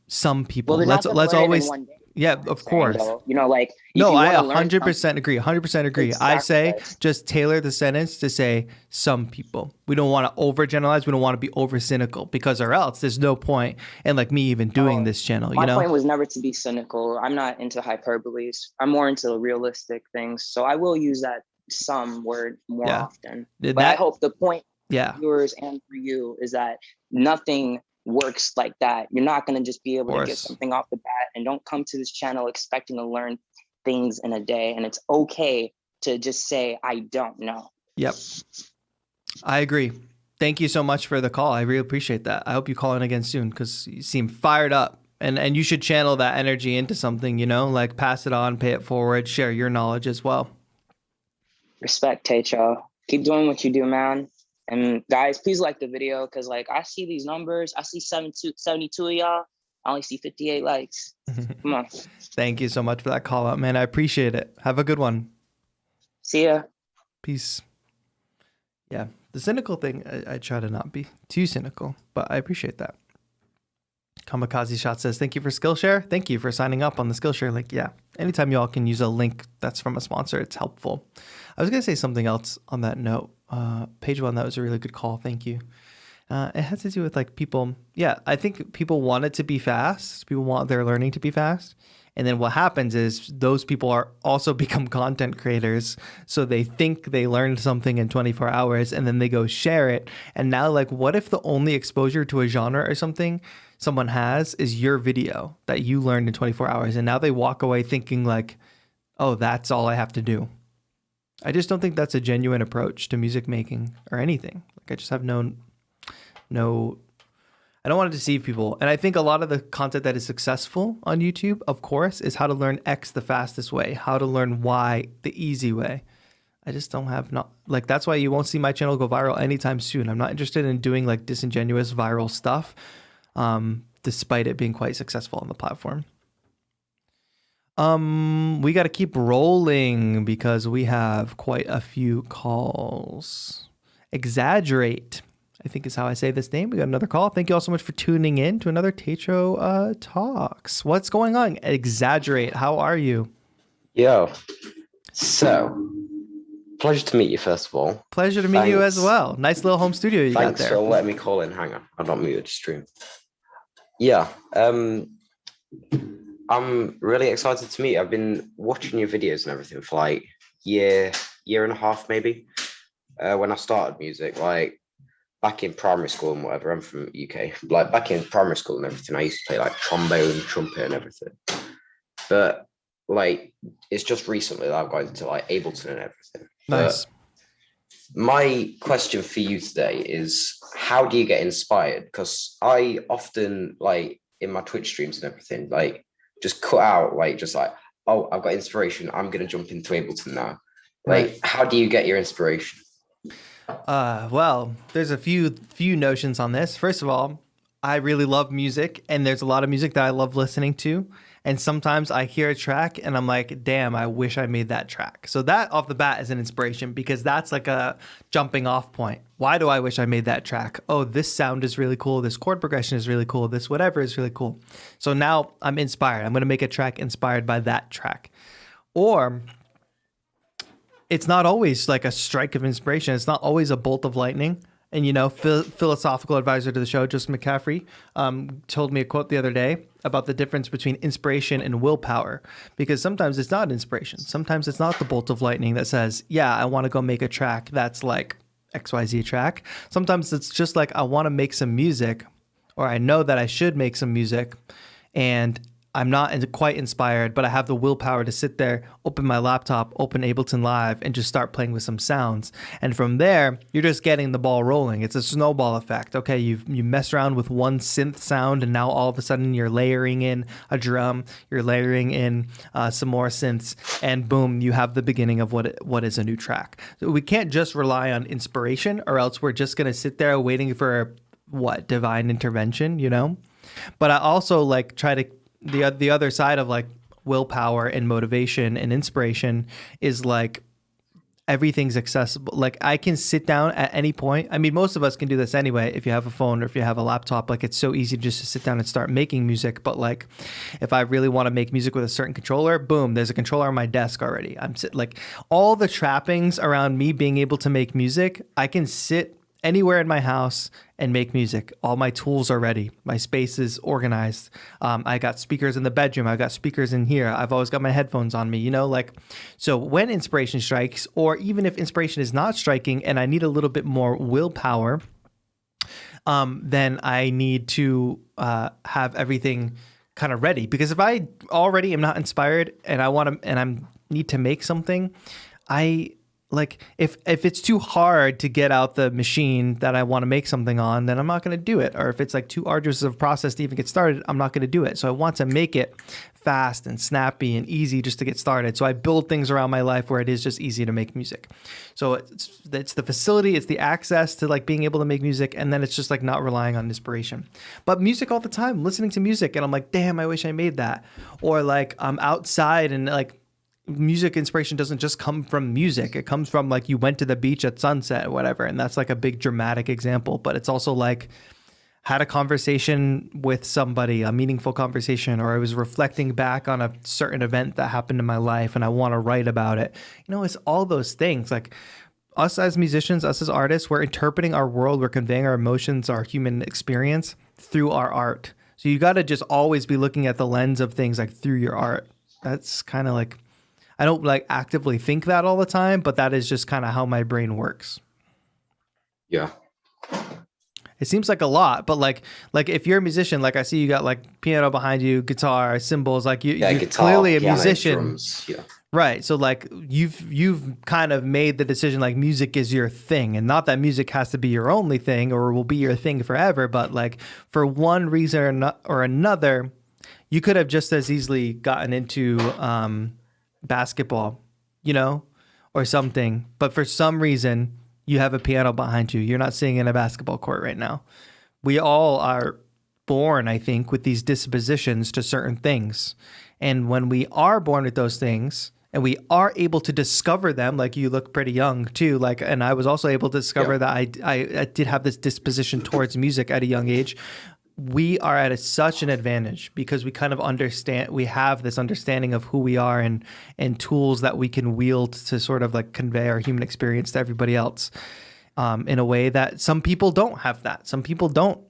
some people, let's always. Yeah, of course. You know, like, no, I 100% agree. 100% agree. I say just tailor the sentence to say some people. We don't want to overgeneralize. We don't want to be over cynical, because or else there's no point in like me even doing this channel. My point was never to be cynical. I'm not into hyperboles. I'm more into realistic things. So I will use that some word more often. But I hope the point for viewers and for you is that nothing works like that. You're not going to just be able to get something off the bat, and don't come to this channel expecting to learn things in a day. And it's okay to just say, I don't know. Yep. I agree. Thank you so much for the call. I really appreciate that. I hope you call in again soon, because you seem fired up, and you should channel that energy into something, you know, like pass it on, pay it forward, share your knowledge as well. Respect, TAETRO. Keep doing what you do, man. And guys, please like the video, because like I see these numbers. I see 72 of y'all. I only see 58 likes. Come on. Thank you so much for that call out, man. I appreciate it. Have a good one. See ya. Peace. Yeah, the cynical thing, I try to not be too cynical, but I appreciate that. Kamikaze Shot says, thank you for Skillshare. Thank you for signing up on the Skillshare link. Yeah, anytime you all can use a link that's from a sponsor, it's helpful. I was going to say something else on that note. Page one, that was a really good call. Thank you. It has to do with like people. Yeah, I think people want it to be fast. People want their learning to be fast. And then what happens is those people are also become content creators. So they think they learned something in 24 hours and then they go share it. And now, like, what if the only exposure to a genre or something someone has is your video that you learned in 24 hours? And now they walk away thinking like, oh, that's all I have to do. I just don't think that's a genuine approach to music making or anything. Like, I just have no, I don't want to deceive people. And I think a lot of the content that is successful on YouTube, of course, is how to learn X the fastest way, how to learn Y the easy way. I just don't have, that's why you won't see my channel go viral anytime soon. I'm not interested in doing like disingenuous viral stuff, despite it being quite successful on the platform. We got to keep rolling because we have quite a few calls. Exaggerate. I think is how I say this name. We got another call. Thank you all so much for tuning in to another TAETRO Talks. What's going on? Exaggerate. How are you? Yo, so pleasure to meet you, first of all. Pleasure to meet you as well. Nice little home studio you got Thanks there. for letting me call in. Hang on, I'm not muted to stream. Yeah, I'm really excited to meet you. I've been watching your videos and everything for like year and a half maybe. When I started music, like back in primary school and whatever. I'm from UK. Like back in primary school and everything, I used to play like trombone, trumpet, and everything. But like it's just recently that I've got into like Ableton and everything. Nice. But my question for you today is, how do you get inspired? Because I often, like in my Twitch streams and everything, like just cut out like just like, oh, I've got inspiration, I'm gonna jump into Ableton now. Like, Right. how do you get your inspiration? Well, there's a few notions on this. First of all, I really love music, and there's a lot of music that I love listening to. And sometimes I hear a track and I'm like, damn, I wish I made that track. So that off the bat is an inspiration, because that's like a jumping off point. Why do I wish I made that track? Oh, this sound is really cool. This chord progression is really cool. This whatever is really cool. So now I'm inspired. I'm going to make a track inspired by that track. Or it's not always like a strike of inspiration. It's not always a bolt of lightning. And, you know, philosophical advisor to the show, Joseph McCaffrey, told me a quote the other day about the difference between inspiration and willpower, because sometimes it's not inspiration. Sometimes it's not the bolt of lightning that says, yeah, I want to go make a track that's like XYZ track. Sometimes it's just like, I want to make some music, or I know that I should make some music, and I'm not quite inspired, but I have the willpower to sit there, open my laptop, open Ableton Live, and just start playing with some sounds. And from there, you're just getting the ball rolling. It's a snowball effect. Okay, you mess around with one synth sound, and now all of a sudden you're layering in a drum, you're layering in some more synths, and boom, you have the beginning of what is a new track. So we can't just rely on inspiration, or else we're just gonna sit there waiting for divine intervention, you know? But I also like try to the other side of like willpower and motivation and inspiration is like everything's accessible. Like I can sit down at any point. I mean, most of us can do this anyway. If you have a phone or if you have a laptop, like it's so easy just to sit down and start making music. But like, if I really want to make music with a certain controller, boom, there's a controller on my desk already. Like all the trappings around me being able to make music, I can sit anywhere in my house and make music. All my tools are ready. My space is organized. I got speakers in the bedroom. I got speakers in here. I've always got my headphones on me, you know, like, so when inspiration strikes, or even if inspiration is not striking and I need a little bit more willpower, then I need to have everything kind of ready. Because if I already am not inspired and I need to make something, like if it's too hard to get out the machine that I want to make something on, then I'm not going to do it. Or if it's like too arduous of a process to even get started, I'm not going to do it. So I want to make it fast and snappy and easy just to get started. So I build things around my life where it is just easy to make music. So it's the facility, it's the access to like being able to make music, and then it's just like not relying on inspiration. But music all the time, listening to music, and I'm like, damn, I wish I made that. Or like I'm outside and like, music inspiration doesn't just come from music. It comes from like you went to the beach at sunset or whatever. And that's like a big dramatic example, but it's also like had a conversation with somebody, a meaningful conversation, or I was reflecting back on a certain event that happened in my life and I want to write about it. You know, it's all those things. Like us as musicians, us as artists, we're interpreting our world, we're conveying our emotions, our human experience through our art. So you got to just always be looking at the lens of things like through your art. That's kind of like, I don't like actively think that all the time, but that is just kind of how my brain works. Yeah. It seems like a lot, but like if you're a musician, like I see you got like piano behind you, guitar, cymbals, like you're guitar, clearly a piano, musician. drums, yeah. Right. So like you've kind of made the decision like music is your thing, and not that music has to be your only thing or will be your thing forever, but like for one reason or another, you could have just as easily gotten into basketball, you know, or something. But for some reason, you have a piano behind you. You're not sitting in a basketball court right now. We all are born, I think, with these dispositions to certain things. And when we are born with those things and we are able to discover them. Like, you look pretty young too. Like, and I was also able to discover that I did have this disposition towards music at a young age. We are at such an advantage because we kind of understand, we have this understanding of who we are and tools that we can wield to sort of like convey our human experience to everybody else, in a way that some people don't have that. Some people don't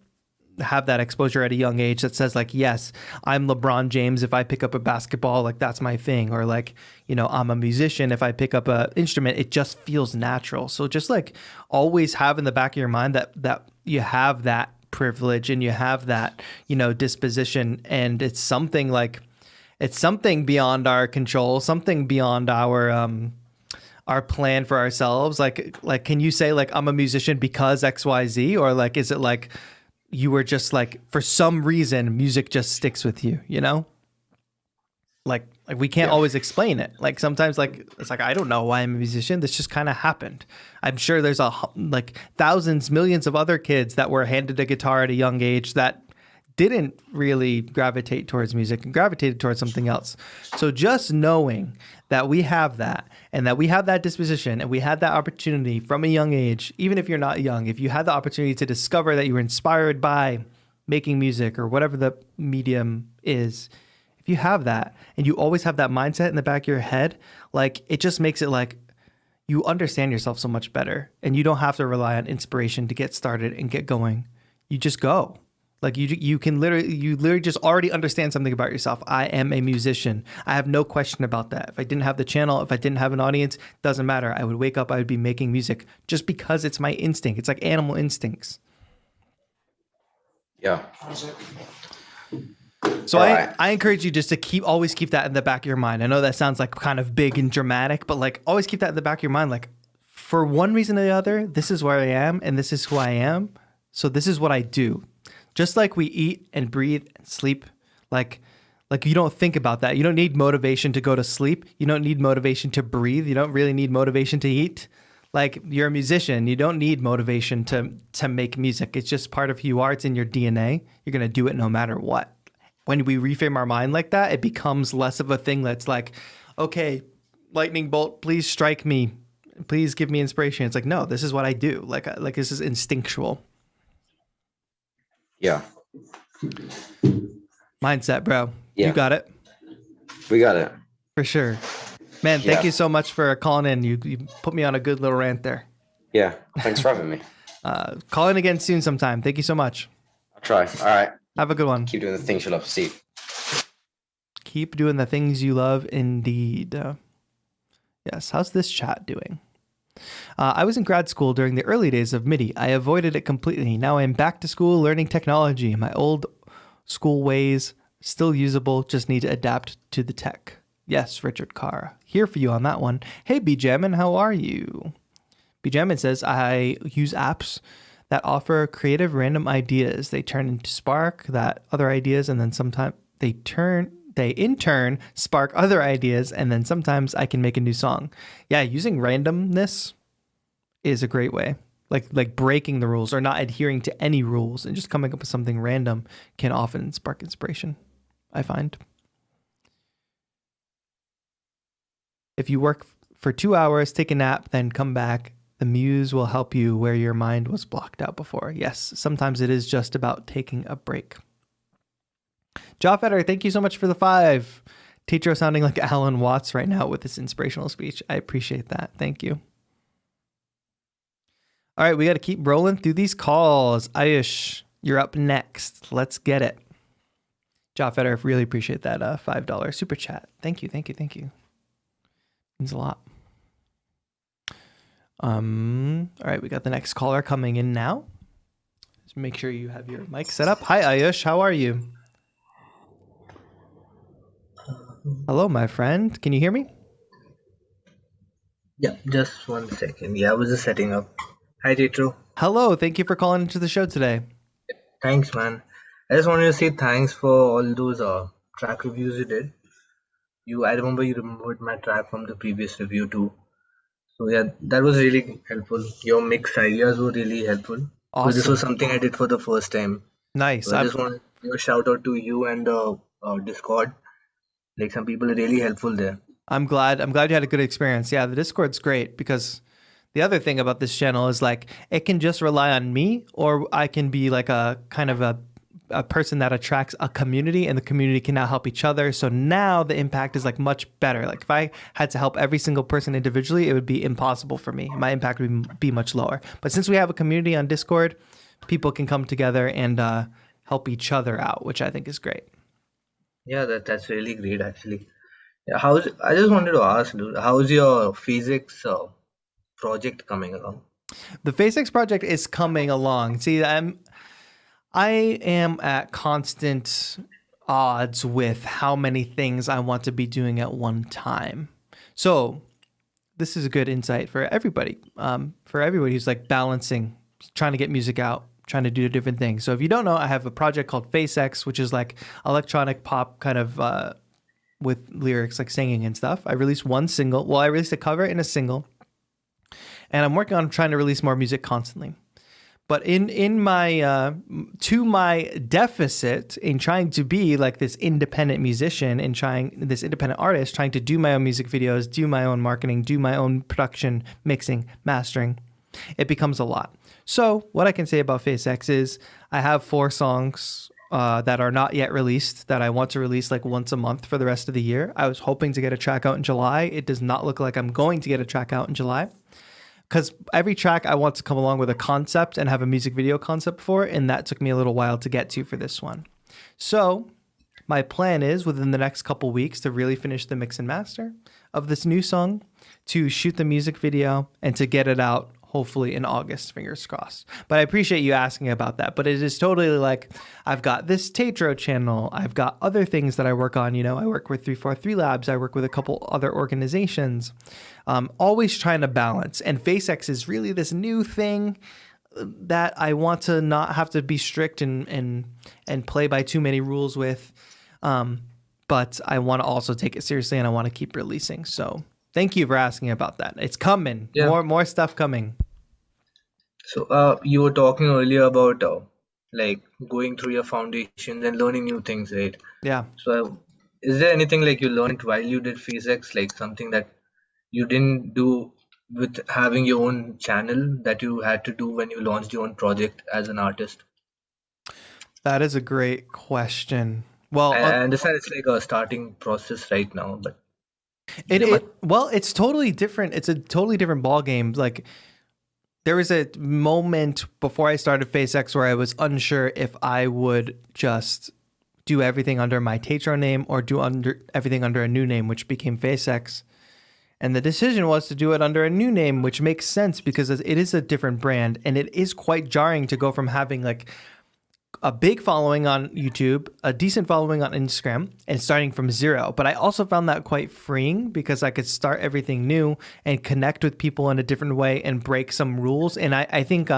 have that exposure at a young age that says like, yes, I'm LeBron James. If I pick up a basketball, like that's my thing. Or like, you know, I'm a musician. If I pick up a instrument, it just feels natural. So just like always have in the back of your mind that you have that privilege and you have that, you know, disposition, and it's something beyond our control, something beyond our plan for ourselves. Like, can you say like, I'm a musician because XYZ, or like, is it like you were just like, for some reason, music just sticks with you, you know? Like we can't always explain it. Like sometimes like, it's like, I don't know why I'm a musician. This just kind of happened. I'm sure there's like thousands, millions of other kids that were handed a guitar at a young age that didn't really gravitate towards music and gravitated towards something else. So just knowing that we have that, and that we have that disposition, and we had that opportunity from a young age, even if you're not young, if you had the opportunity to discover that you were inspired by making music or whatever the medium is, if you have that and you always have that mindset in the back of your head, like it just makes it like you understand yourself so much better, and you don't have to rely on inspiration to get started and get going. You just go. Like you literally just already understand something about yourself. I am a musician. I have no question about that. If I didn't have the channel, if I didn't have an audience, doesn't matter. I would wake up, I would be making music just because it's my instinct. It's like animal instincts. Yeah. So I encourage you just to always keep that in the back of your mind. I know that sounds like kind of big and dramatic, but like always keep that in the back of your mind. Like for one reason or the other, this is where I am and this is who I am. So this is what I do. Just like we eat and breathe and sleep, like you don't think about that. You don't need motivation to go to sleep. You don't need motivation to breathe. You don't really need motivation to eat. Like you're a musician. You don't need motivation to make music. It's just part of who you are. It's in your DNA. You're going to do it no matter what. When we reframe our mind like that, it becomes less of a thing that's like, okay, lightning bolt, please strike me. Please give me inspiration. It's like, no, this is what I do. Like this is instinctual. Yeah. Mindset, bro. Yeah. You got it. We got it. For sure. Man, thank you so much for calling in. You put me on a good little rant there. Yeah. Thanks for having me. Call in again soon sometime. Thank you so much. I'll try. All right. Have a good one. Keep doing the things you love. See. Keep doing the things you love, indeed. Yes. How's this chat doing? I was in grad school during the early days of MIDI. I avoided it completely. Now I'm back to school learning technology. My old school ways, still usable, just need to adapt to the tech. Yes, Richard Carr. Here for you on that one. Hey, Bjamin, how are you? Bjamin says, I use apps that offer creative random ideas. They turn into Spark that other ideas, and then sometimes they in turn spark other ideas, and then sometimes I can make a new song. Yeah, using randomness is a great way. Like breaking the rules or not adhering to any rules and just coming up with something random can often spark inspiration, I find. If you work for 2 hours, take a nap, then come back, the muse will help you where your mind was blocked out before. Yes, sometimes it is just about taking a break. Joffetter, thank you so much for the 5. TAETRO sounding like Alan Watts right now with this inspirational speech. I appreciate that. Thank you. All right, we got to keep rolling through these calls. Ayush, you're up next. Let's get it. Joffetter, really appreciate that $5 super chat. Thank you. Means a lot. All right, we got the next caller coming in now. Just make sure you have your mic set up. Hi, Ayush. How are you? Hello, my friend. Can you hear me? Yeah, just 1 second. Yeah, I was just setting up. Hi, TAETRO. Hello. Thank you for calling into the show today. Thanks, man. I just wanted to say thanks for all those track reviews you did. I remember you remembered my track from the previous review too. So yeah, that was really helpful. Your mixed ideas were really helpful. Awesome. So this was something I did for the first time. Nice. So I just want to give a shout out to you and the Discord. Like some people are really helpful there. I'm glad you had a good experience. Yeah, the Discord's great because the other thing about this channel is like it can just rely on me, or I can be like a kind of a person that attracts a community, and the community can now help each other. So now the impact is like much better. Like if I had to help every single person individually, it would be impossible for me. My impact would be much lower. But since we have a community on Discord, people can come together and help each other out, which I think is great. Yeah, that's really great actually. Yeah, I just wanted to ask, dude, how's your physics project coming along? The PhaseX project is coming along. See, I am at constant odds with how many things I want to be doing at one time. So this is a good insight for everybody who's like balancing, trying to get music out, trying to do different things. So if you don't know, I have a project called PhaseX, which is like electronic pop kind of with lyrics like singing and stuff. I released one single. Well, I released a cover and a single. And I'm working on trying to release more music constantly. But in my to my deficit in trying to be like this independent musician and this independent artist, trying to do my own music videos, do my own marketing, do my own production, mixing, mastering, it becomes a lot. So what I can say about PhaseX is I have 4 songs that are not yet released that I want to release like once a month for the rest of the year. I was hoping to get a track out in July. It does not look like I'm going to get a track out in July, because every track I want to come along with a concept and have a music video concept for, and that took me a little while to get to for this one. So my plan is within the next couple weeks to really finish the mix and master of this new song, to shoot the music video, and to get it out hopefully in August, fingers crossed. But I appreciate you asking about that. But it is totally like, I've got this TAETRO channel. I've got other things that I work on. You know, I work with 343 Labs. I work with a couple other organizations. Always trying to balance. And PhaseX is really this new thing that I want to not have to be strict and play by too many rules with. But I want to also take it seriously, and I want to keep releasing. So thank you for asking about that. It's coming. Yeah. More stuff coming. So you were talking earlier about like going through your foundations and learning new things, right? Yeah. So is there anything like you learned while you did PhaseX, like something that you didn't do with having your own channel that you had to do when you launched your own project as an artist? That is a great question. Well, I understand it's like a starting process right now, but it's totally different. It's a totally different ball game. Like there was a moment before I started PhaseX where I was unsure if I would just do everything under my TAETRO name or do everything under a new name, which became PhaseX. And the decision was to do it under a new name, which makes sense because it is a different brand, and it is quite jarring to go from having like a big following on YouTube, a decent following on Instagram, and starting from zero. But I also found that quite freeing because I could start everything new and connect with people in a different way and break some rules. And I think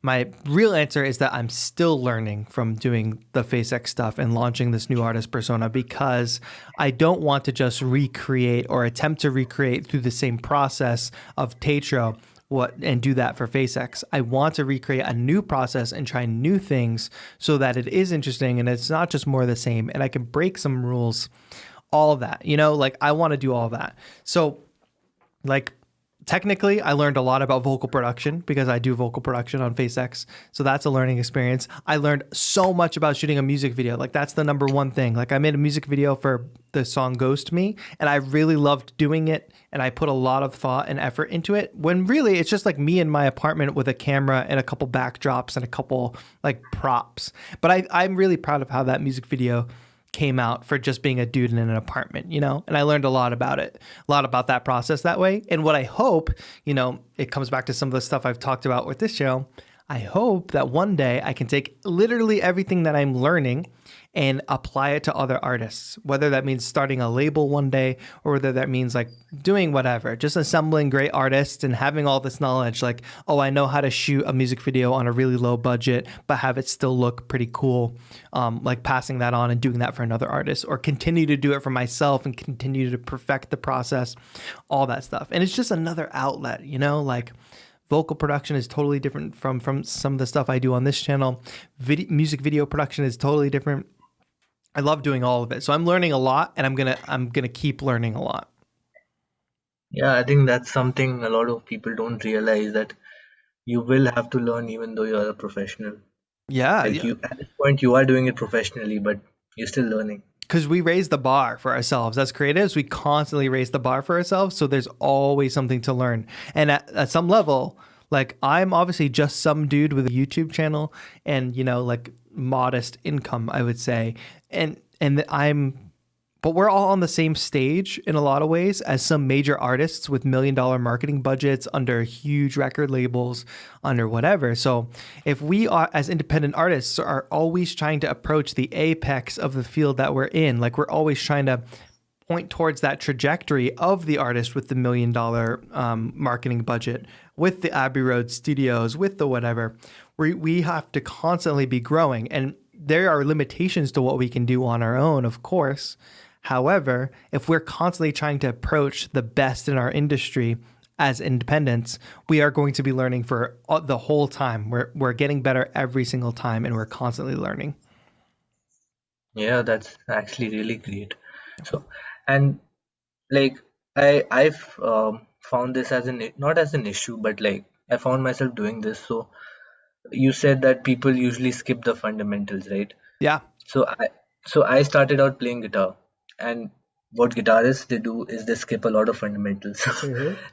my real answer is that I'm still learning from doing the PhaseX stuff and launching this new artist persona, because I don't want to just recreate or attempt to recreate through the same process of TAETRO and do that for PhaseX. I want to recreate a new process and try new things so that it is interesting and it's not just more of the same, and I can break some rules, all of that, you know, like I want to do all that. So like technically I learned a lot about vocal production because I do vocal production on PhaseX. So that's a learning experience. I learned so much about shooting a music video. Like that's the number one thing. Like I made a music video for the song Ghost Me, and I really loved doing it. And I put a lot of thought and effort into it, when really it's just like me in my apartment with a camera and a couple backdrops and a couple like props. But I'm really proud of how that music video came out for just being a dude in an apartment, you know? And I learned a lot about it, a lot about that process that way. And what I hope, you know, it comes back to some of the stuff I've talked about with this show. I hope that one day I can take literally everything that I'm learning and apply it to other artists, whether that means starting a label one day or whether that means like doing whatever, just assembling great artists and having all this knowledge. Like, oh, I know how to shoot a music video on a really low budget, but have it still look pretty cool. Like passing that on and doing that for another artist, or continue to do it for myself and continue to perfect the process, all that stuff. And it's just another outlet, you know, like vocal production is totally different from some of the stuff I do on this channel. Music video production is totally different. I love doing all of it. So I'm learning a lot, and I'm gonna keep learning a lot. Yeah, I think that's something a lot of people don't realize, that you will have to learn even though you're a professional. Yeah, Like, yeah. you at this point you are doing it professionally, but you're still learning. Because we raise the bar for ourselves as creatives, we constantly raise the bar for ourselves. So there's always something to learn. And at some level, like I'm obviously just some dude with a YouTube channel and like modest income, I would say, and but we're all on the same stage in a lot of ways as some major artists with $1 million marketing budgets under huge record labels, under whatever. So if we are, as independent artists, are always trying to approach the apex of the field that we're in, like we're always trying to point towards that trajectory of the artist with the $1 million marketing budget, with the Abbey Road studios, with the whatever, we have to constantly be growing. And there are limitations to what we can do on our own, of course. However, if we're constantly trying to approach the best in our industry as independents, we are going to be learning for the whole time. We're getting better every single time, and we're constantly learning. Yeah, that's actually really great. So, and like I've found this as not as an issue, but like I found myself doing this. So you said that people usually skip the fundamentals, right? Yeah. So I started out playing guitar, and what guitarists they do is they skip a lot of fundamentals,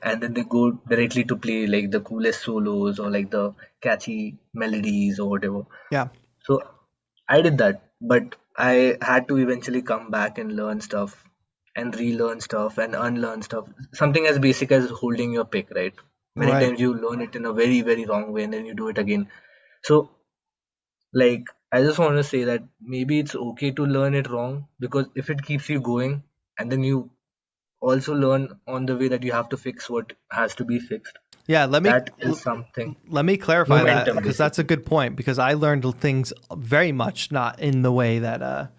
and then they go directly to play like the coolest solos or like the catchy melodies or whatever. Yeah. So I did that, but I had to eventually come back and learn stuff and relearn stuff and unlearn stuff. Something as basic as holding your pick, right? Many Right. times you learn it in a very, very wrong way and then you do it again. So, like, I just want to say that maybe it's okay to learn it wrong, because if it keeps you going, and then you also learn on the way that you have to fix what has to be fixed, Yeah, that is something. let me clarify that, Momentum, because that's a basically. good point, because I learned things very much not in the way that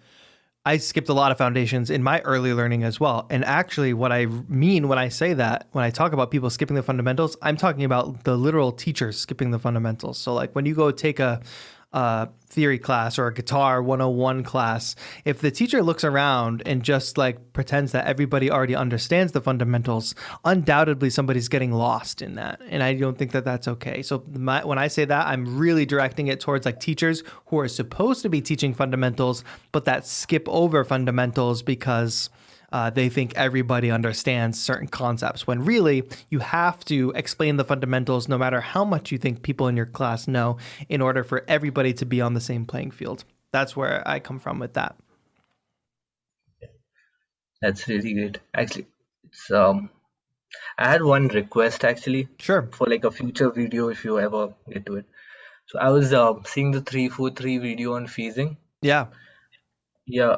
I skipped a lot of foundations in my early learning as well. And actually what I mean when I say that, when I talk about people skipping the fundamentals, I'm talking about the literal teachers skipping the fundamentals. So like when you go take a theory class or a guitar 101 class, if the teacher looks around and just like pretends that everybody already understands the fundamentals, undoubtedly somebody's getting lost in that. And I don't think that that's okay. So when I say that, I'm really directing it towards like teachers who are supposed to be teaching fundamentals, but that skip over fundamentals because they think everybody understands certain concepts, when really you have to explain the fundamentals no matter how much you think people in your class know, in order for everybody to be on the same playing field. That's where I come from with that. That's really great. Actually, it's I had one request actually Sure. for like a future video if you ever get to it. So I was seeing the 343 video on phasing. Yeah. Yeah.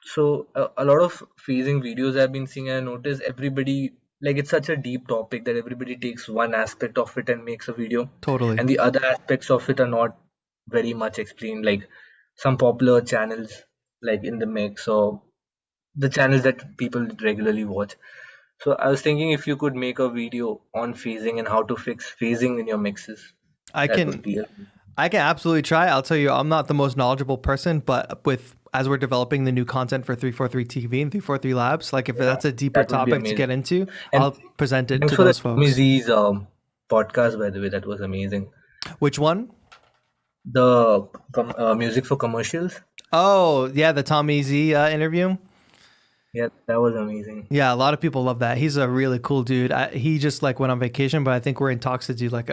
So a lot of phasing videos I've been seeing, and I noticed everybody, like, it's such a deep topic that everybody takes one aspect of it and makes a video, Totally. and the other aspects of it are not very much explained. Like some popular channels, like in the mix, or the channels that people regularly watch. So I was thinking if you could make a video on phasing and how to fix phasing in your mixes, I that would can be absolutely try. I'll tell you, I'm not the most knowledgeable person, but as we're developing the new content for 343 TV and 343 Labs, like if that's a deeper that would be topic to get amazing. into, And I'll present it thanks to for the those Tommy folks. Z's podcast, by the way. That was amazing. Which one? The music for commercials. Oh, yeah, the Tommy Z interview. Yeah, that was amazing. Yeah, a lot of people love that. He's a really cool dude. He just like went on vacation, but I think we're in talks to do like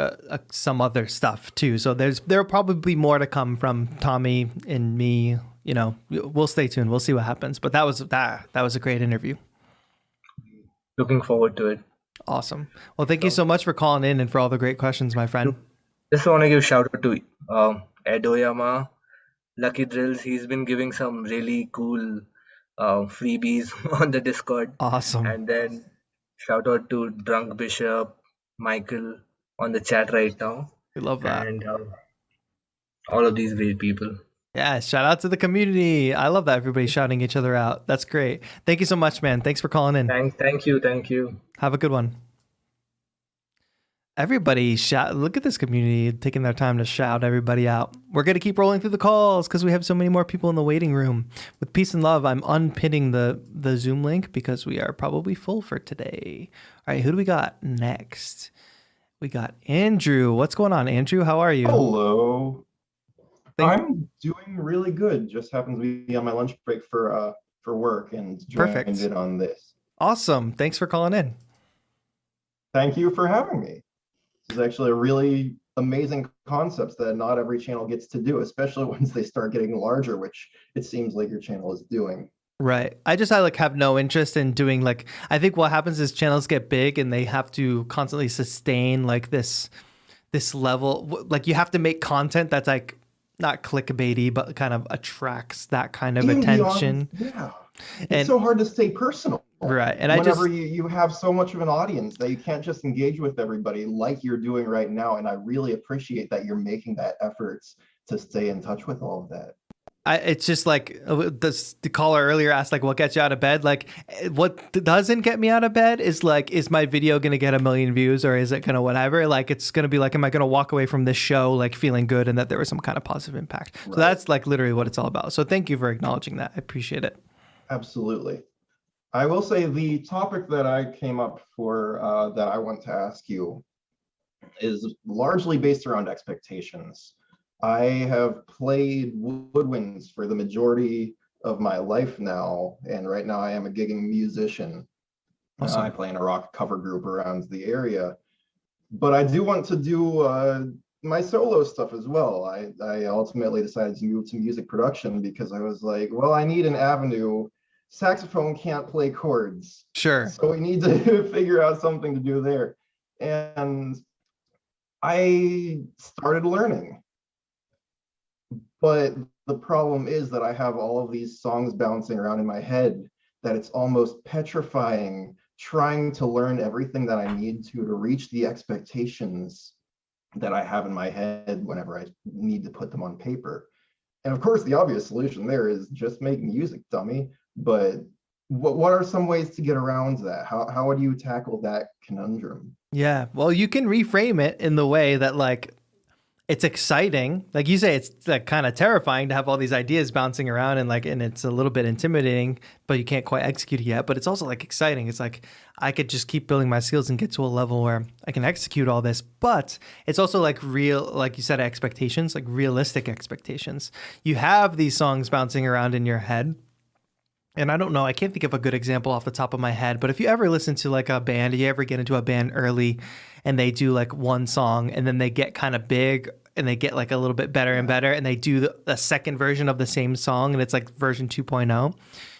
some other stuff too. So there'll probably more to come from Tommy and me. You know, we'll stay tuned. We'll see what happens. But that was a great interview. Looking forward to it. Awesome. Well, thank you so much for calling in and for all the great questions, my friend. Just want to give shout out to Ed Oyama, Lucky Drills. He's been giving some really cool freebies on the Discord. Awesome. And then shout out to Drunk Bishop, Michael on the chat right now. We love that. And all of these great people. Yeah, shout out to the community. I love that everybody's shouting each other out. That's great. Thank you so much, man. Thanks for calling in. Thank you. Have a good one. Everybody shout. Look at this community taking their time to shout everybody out. We're going to keep rolling through the calls because we have so many more people in the waiting room. With peace and love, I'm unpinning the Zoom link because we are probably full for today. All right, who do we got next? We got Andrew. What's going on, Andrew? How are you? Hello. I'm doing really good. Just happens to be on my lunch break for work and joined in on this. Awesome. Thanks for calling in. Thank you for having me. This is actually a really amazing concept that not every channel gets to do, especially once they start getting larger, which it seems like your channel is doing. Right. I have no interest in doing I think what happens is channels get big and they have to constantly sustain this level. Like you have to make content that's like not clickbaity, but kind of attracts that kind of attention. It's so hard to stay personal. Right. And whenever you have so much of an audience that you can't just engage with everybody like you're doing right now. And I really appreciate that you're making that efforts to stay in touch with all of that. It's just the caller earlier asked, what gets you out of bed? What doesn't get me out of bed is is my video going to get 1 million views or is it going to whatever? It's going to be am I going to walk away from this show feeling good and that there was some kind of positive impact? Right. So that's literally what it's all about. So thank you for acknowledging that. I appreciate it. Absolutely. I will say the topic that I came up for that I want to ask you is largely based around expectations. I have played woodwinds for the majority of my life now, and right now I am a gigging musician. Awesome. I play in a rock cover group around the area, but I do want to do my solo stuff as well. I ultimately decided to move to music production because I was like, well, I need an avenue. Saxophone can't play chords. Sure. So we need to figure out something to do there. And I started learning. But the problem is that I have all of these songs bouncing around in my head that it's almost petrifying trying to learn everything that I need to reach the expectations that I have in my head whenever I need to put them on paper. And of course, the obvious solution there is just make music, dummy. But what are some ways to get around that? How would you tackle that conundrum? Yeah, well, you can reframe it in the way that it's exciting. Like you say, it's kind of terrifying to have all these ideas bouncing around and it's a little bit intimidating, but you can't quite execute it yet. But it's also exciting. It's I could just keep building my skills and get to a level where I can execute all this. But it's also real, like you said, expectations, realistic expectations. You have these songs bouncing around in your head. And I don't know, I can't think of a good example off the top of my head, but if you ever listen to a band, you ever get into a band early and they do one song and then they get kind of big and they get a little bit better and better and they do a second version of the same song and it's version 2.0,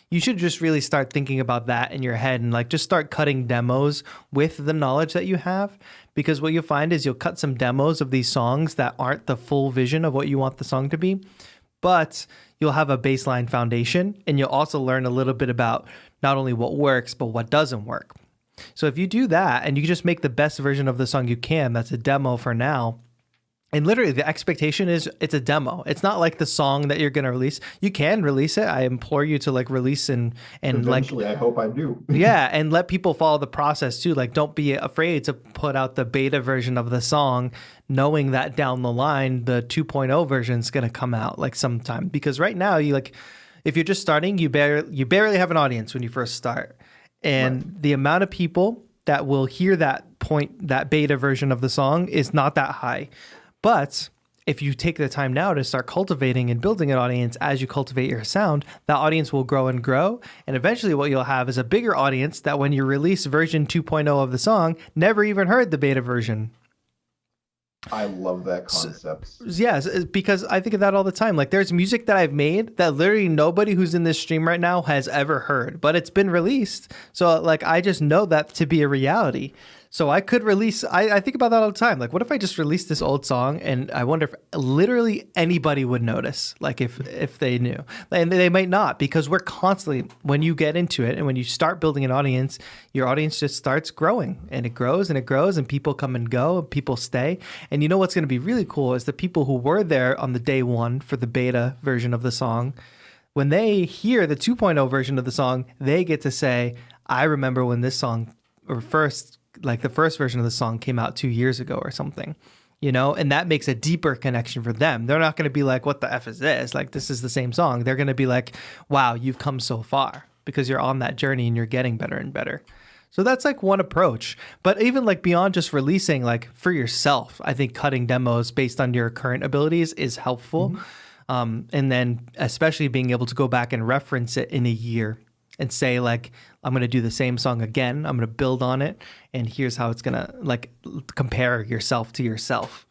you should just really start thinking about that in your head and just start cutting demos with the knowledge that you have, because what you'll find is you'll cut some demos of these songs that aren't the full vision of what you want the song to be, but you'll have a baseline foundation and you'll also learn a little bit about not only what works, but what doesn't work. So if you do that and you just make the best version of the song you can, that's a demo for now. And literally the expectation is it's a demo. It's not the song that you're going to release. You can release it. I implore you to release and eventually I hope I do. Yeah. And let people follow the process too. Don't be afraid to put out the beta version of the song, knowing that down the line, the 2.0 version is going to come out sometime, because right now you if you're just starting, you barely have an audience when you first start. And right. The amount of people that will hear that beta version of the song is not that high. But if you take the time now to start cultivating and building an audience as you cultivate your sound, that audience will grow and grow. And eventually what you'll have is a bigger audience that when you release version 2.0 of the song, never even heard the beta version. I love that concept. Yes, because I think of that all the time. There's music that I've made that literally nobody who's in this stream right now has ever heard, but it's been released. So I just know that to be a reality. So I could release, I think about that all the time. What if I just released this old song and I wonder if literally anybody would notice, if they knew. And they might not, because we're constantly, when you get into it and when you start building an audience, your audience just starts growing and it grows and it grows and people come and go and people stay. And you know what's going to be really cool is the people who were there on the day one for the beta version of the song, when they hear the 2.0 version of the song, they get to say, I remember when this song first like the first version of the song came out 2 years ago or something, you know, and that makes a deeper connection for them. They're not going to be like, what the F is this? Like, this is the same song. They're going to be like, wow, you've come so far because you're on that journey and you're getting better and better. So that's like one approach. But even like beyond just releasing, like for yourself, I think cutting demos based on your current abilities is helpful. And then especially being able to go back and reference it in a year and say like, I'm going to do the same song again. I'm going to build on it. And here's how it's going to like compare yourself to yourself.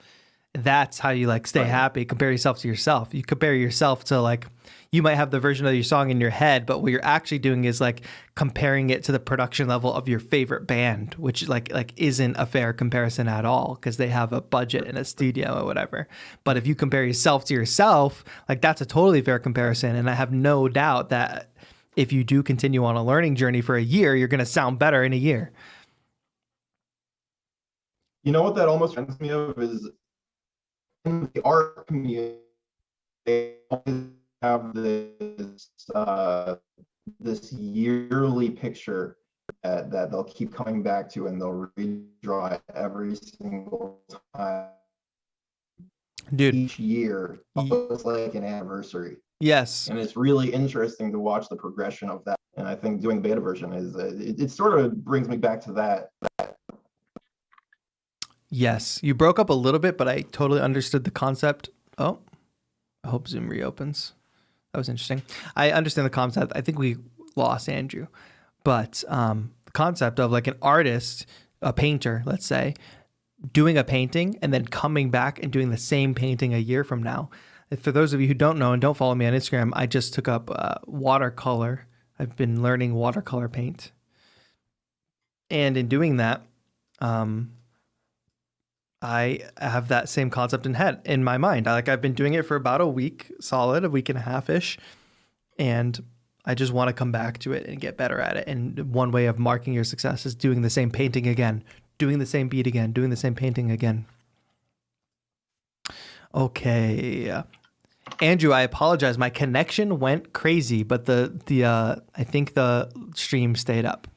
That's how you like stay happy. Compare yourself to yourself. You compare yourself to like, you might have the version of your song in your head, but what you're actually doing is like comparing it to the production level of your favorite band, which like isn't a fair comparison at all because they have a budget in a studio or whatever. But if you compare yourself to yourself, like that's a totally fair comparison. And I have no doubt that if you do continue on a learning journey for a year, you're going to sound better in a year. You know what that almost reminds me of is in the art community, they always have this yearly picture that they'll keep coming back to, and they'll redraw it every single time. Dude, each year, almost like an anniversary. Yes. And it's really interesting to watch the progression of that. And I think doing the beta version is, it sort of brings me back to that. Yes. You broke up a little bit, but I totally understood the concept. Oh, I hope Zoom reopens. That was interesting. I understand the concept. I think we lost Andrew. But the concept of like an artist, a painter, let's say, doing a painting and then coming back and doing the same painting a year from now. For those of you who don't know and don't follow me on Instagram, I just took up watercolor. I've been learning watercolor paint. And in doing that, I have that same concept in my mind. I've been doing it for about a week, solid, a week and a half-ish. And I just want to come back to it and get better at it. And one way of marking your success is doing the same painting again, doing the same beat again, doing the same painting again. Okay. Andrew, I apologize. My connection went crazy, but I think the stream stayed up.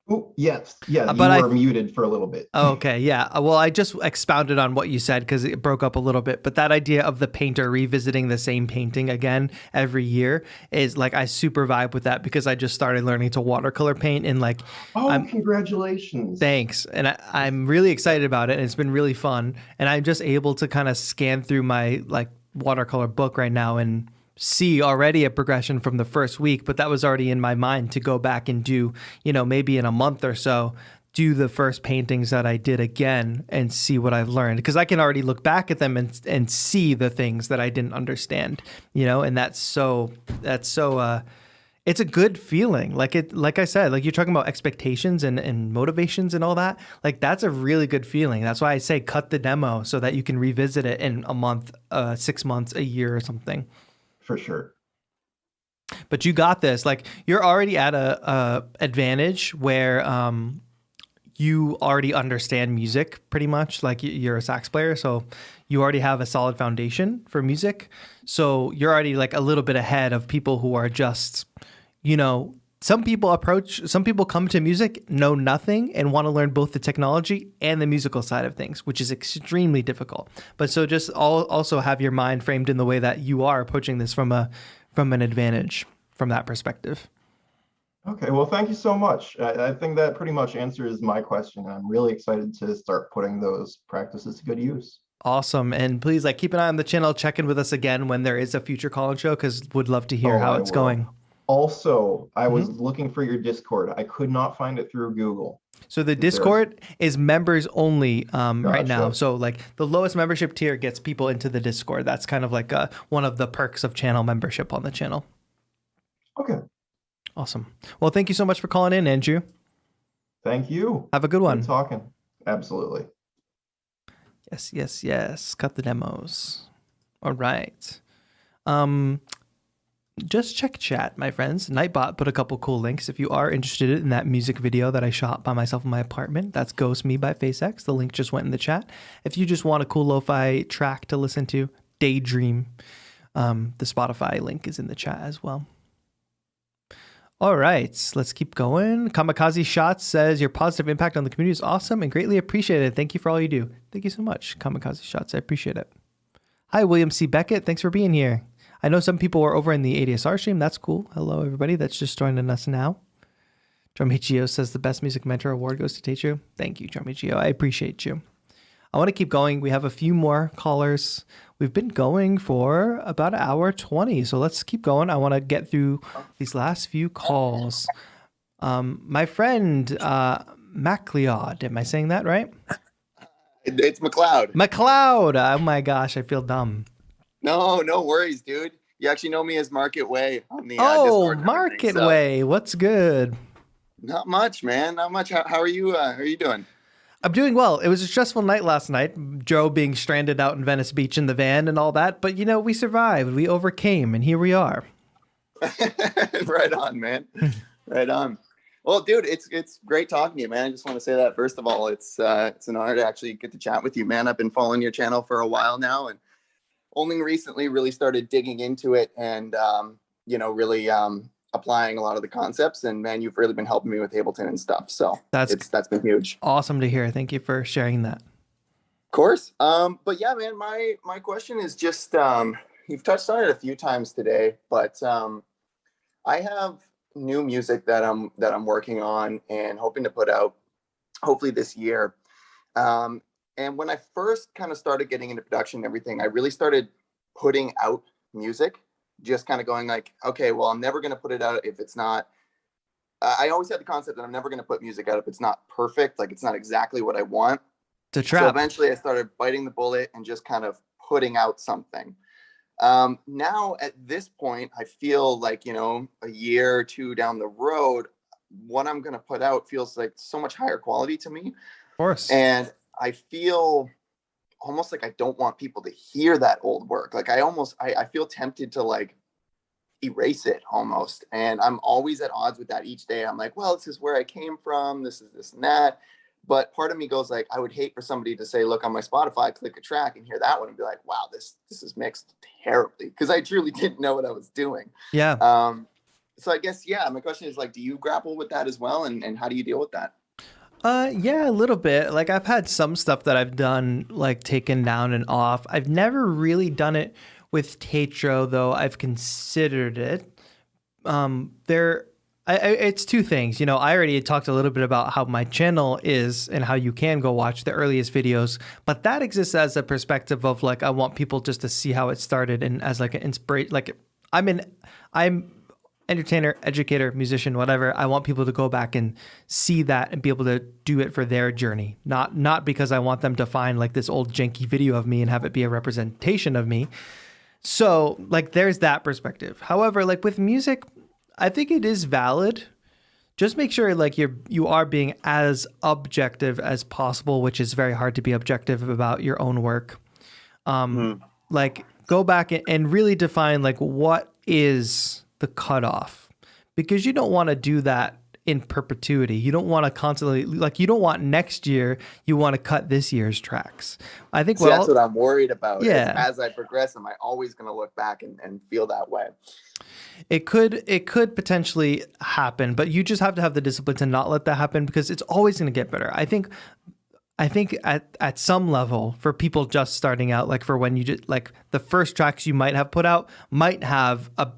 Oh, yes. Yeah, you but were muted for a little bit. Okay, yeah. Well, I just expounded on what you said because it broke up a little bit. But that idea of the painter revisiting the same painting again every year is like, I super vibe with that because I just started learning to watercolor paint and like... Congratulations. Thanks. And I'm really excited about it and it's been really fun. And I'm just able to kind of scan through my like watercolor book right now and see already a progression from the first week, but that was already in my mind to go back and do, maybe in a month or so, do the first paintings that I did again and see what I've learned. Because I can already look back at them and see the things that I didn't understand, and it's a good feeling. Like I said, like you're talking about expectations and motivations and all that, like that's a really good feeling. That's why I say cut the demo so that you can revisit it in a month, 6 months, a year or something. For sure. But you got this. Like you're already at a advantage where you already understand music pretty much. Like you're a sax player, so you already have a solid foundation for music. So you're already like a little bit ahead of people who are just, some people come to music, know nothing, and want to learn both the technology and the musical side of things, which is extremely difficult. But so just also have your mind framed in the way that you are approaching this from an advantage from that perspective. Okay, well, thank you so much. I think that pretty much answers my question. I'm really excited to start putting those practices to good use. Awesome. And please keep an eye on the channel, check in with us again when there is a future call-in show, because would love to hear how it's going. Also, I was looking for your Discord. I could not find it through Google. So the Discord is members only right now. So the lowest membership tier gets people into the Discord. That's kind of like one of the perks of channel membership on the channel. Okay. Awesome. Well, thank you so much for calling in, Andrew. Thank you. Have a good one. Good talking. Absolutely. Yes. Cut the demos. All right. Just check chat, my friends. Nightbot put a couple cool links. If you are interested in that music video that I shot by myself in my apartment, that's Ghost Me by FaceX. The link just went in the chat. If you just want a cool lo-fi track to listen to, Daydream. The Spotify link is in the chat as well. All right, let's keep going. Kamikaze Shots says your positive impact on the community is awesome and greatly appreciated. Thank you for all you do. Thank you so much, Kamikaze Shots. I appreciate it. Hi, William C. Beckett. Thanks for being here. I know some people were over in the ADSR stream. That's cool. Hello, everybody that's just joining us now. Drum Geo says the best music mentor award goes to TAETRO. Thank you, Drum Geo. I appreciate you. I want to keep going. We have a few more callers. We've been going for about an hour 20, so let's keep going. I want to get through these last few calls. My friend MacLeod, am I saying that right? It's McLeod. McLeod. Oh my gosh, I feel dumb. No worries, dude. You actually know me as Market Way on the Discord. Market Way. What's good? Not much, man. Not much. How are you? How are you doing? I'm doing well. It was a stressful night last night. Joe being stranded out in Venice Beach in the van and all that. But, you know, we survived. We overcame, and here we are. Right on, man. Right on. Well, dude, it's great talking to you, man. I just want to say that, first of all, it's an honor to actually get to chat with you, man. I've been following your channel for a while now, and only recently really started digging into it and, really applying a lot of the concepts. And, man, you've really been helping me with Ableton and stuff. So that's been huge. Awesome to hear. Thank you for sharing that. Of course. But, yeah, man, my question is just you've touched on it a few times today, but I have new music that I'm working on and hoping to put out hopefully this year. And when I first kind of started getting into production and everything, I really started putting out music, just kind of going like, okay, well, I'm never going to put it out if it's not, I always had the concept that I'm never going to put music out if it's not perfect, like it's not exactly what I want. It's a trap. So eventually I started biting the bullet and just kind of putting out something. Now at this point, I feel like, a year or two down the road, what I'm going to put out feels like so much higher quality to me. Of course. And I feel almost like I don't want people to hear that old work. Like I feel tempted to like erase it almost. And I'm always at odds with that each day. I'm like, well, this is where I came from. This is this and that. But part of me goes like, I would hate for somebody to say, look on my Spotify, click a track and hear that one and be like, wow, this is mixed terribly. Because I truly didn't know what I was doing. Yeah. So I guess, yeah, my question is like, do you grapple with that as well? And how do you deal with that? Yeah, a little bit. Like I've had some stuff that I've done like taken down and off. I've never really done it with TAETRO, though I've considered it. It's two things. I already talked a little bit about how my channel is and how you can go watch the earliest videos, but that exists as a perspective of like, I want people just to see how it started and as like an inspiration. Like I'm entertainer, educator, musician, whatever. I want people to go back and see that and be able to do it for their journey. Not because I want them to find like this old janky video of me and have it be a representation of me. So like, there's that perspective. However, like with music, I think it is valid. Just make sure like you are being as objective as possible, which is very hard to be objective about your own work. Like go back and really define like what is the cutoff, because you don't want to do that in perpetuity. You don't want to constantly like, you don't want next year, you want to cut this year's tracks. I think that's what I'm worried about. Yeah. As I progress, am I always going to look back and feel that way? It could potentially happen, but you just have to have the discipline to not let that happen, because it's always going to get better. I think at some level for people just starting out, like for when you just like the first tracks you might have put out might have a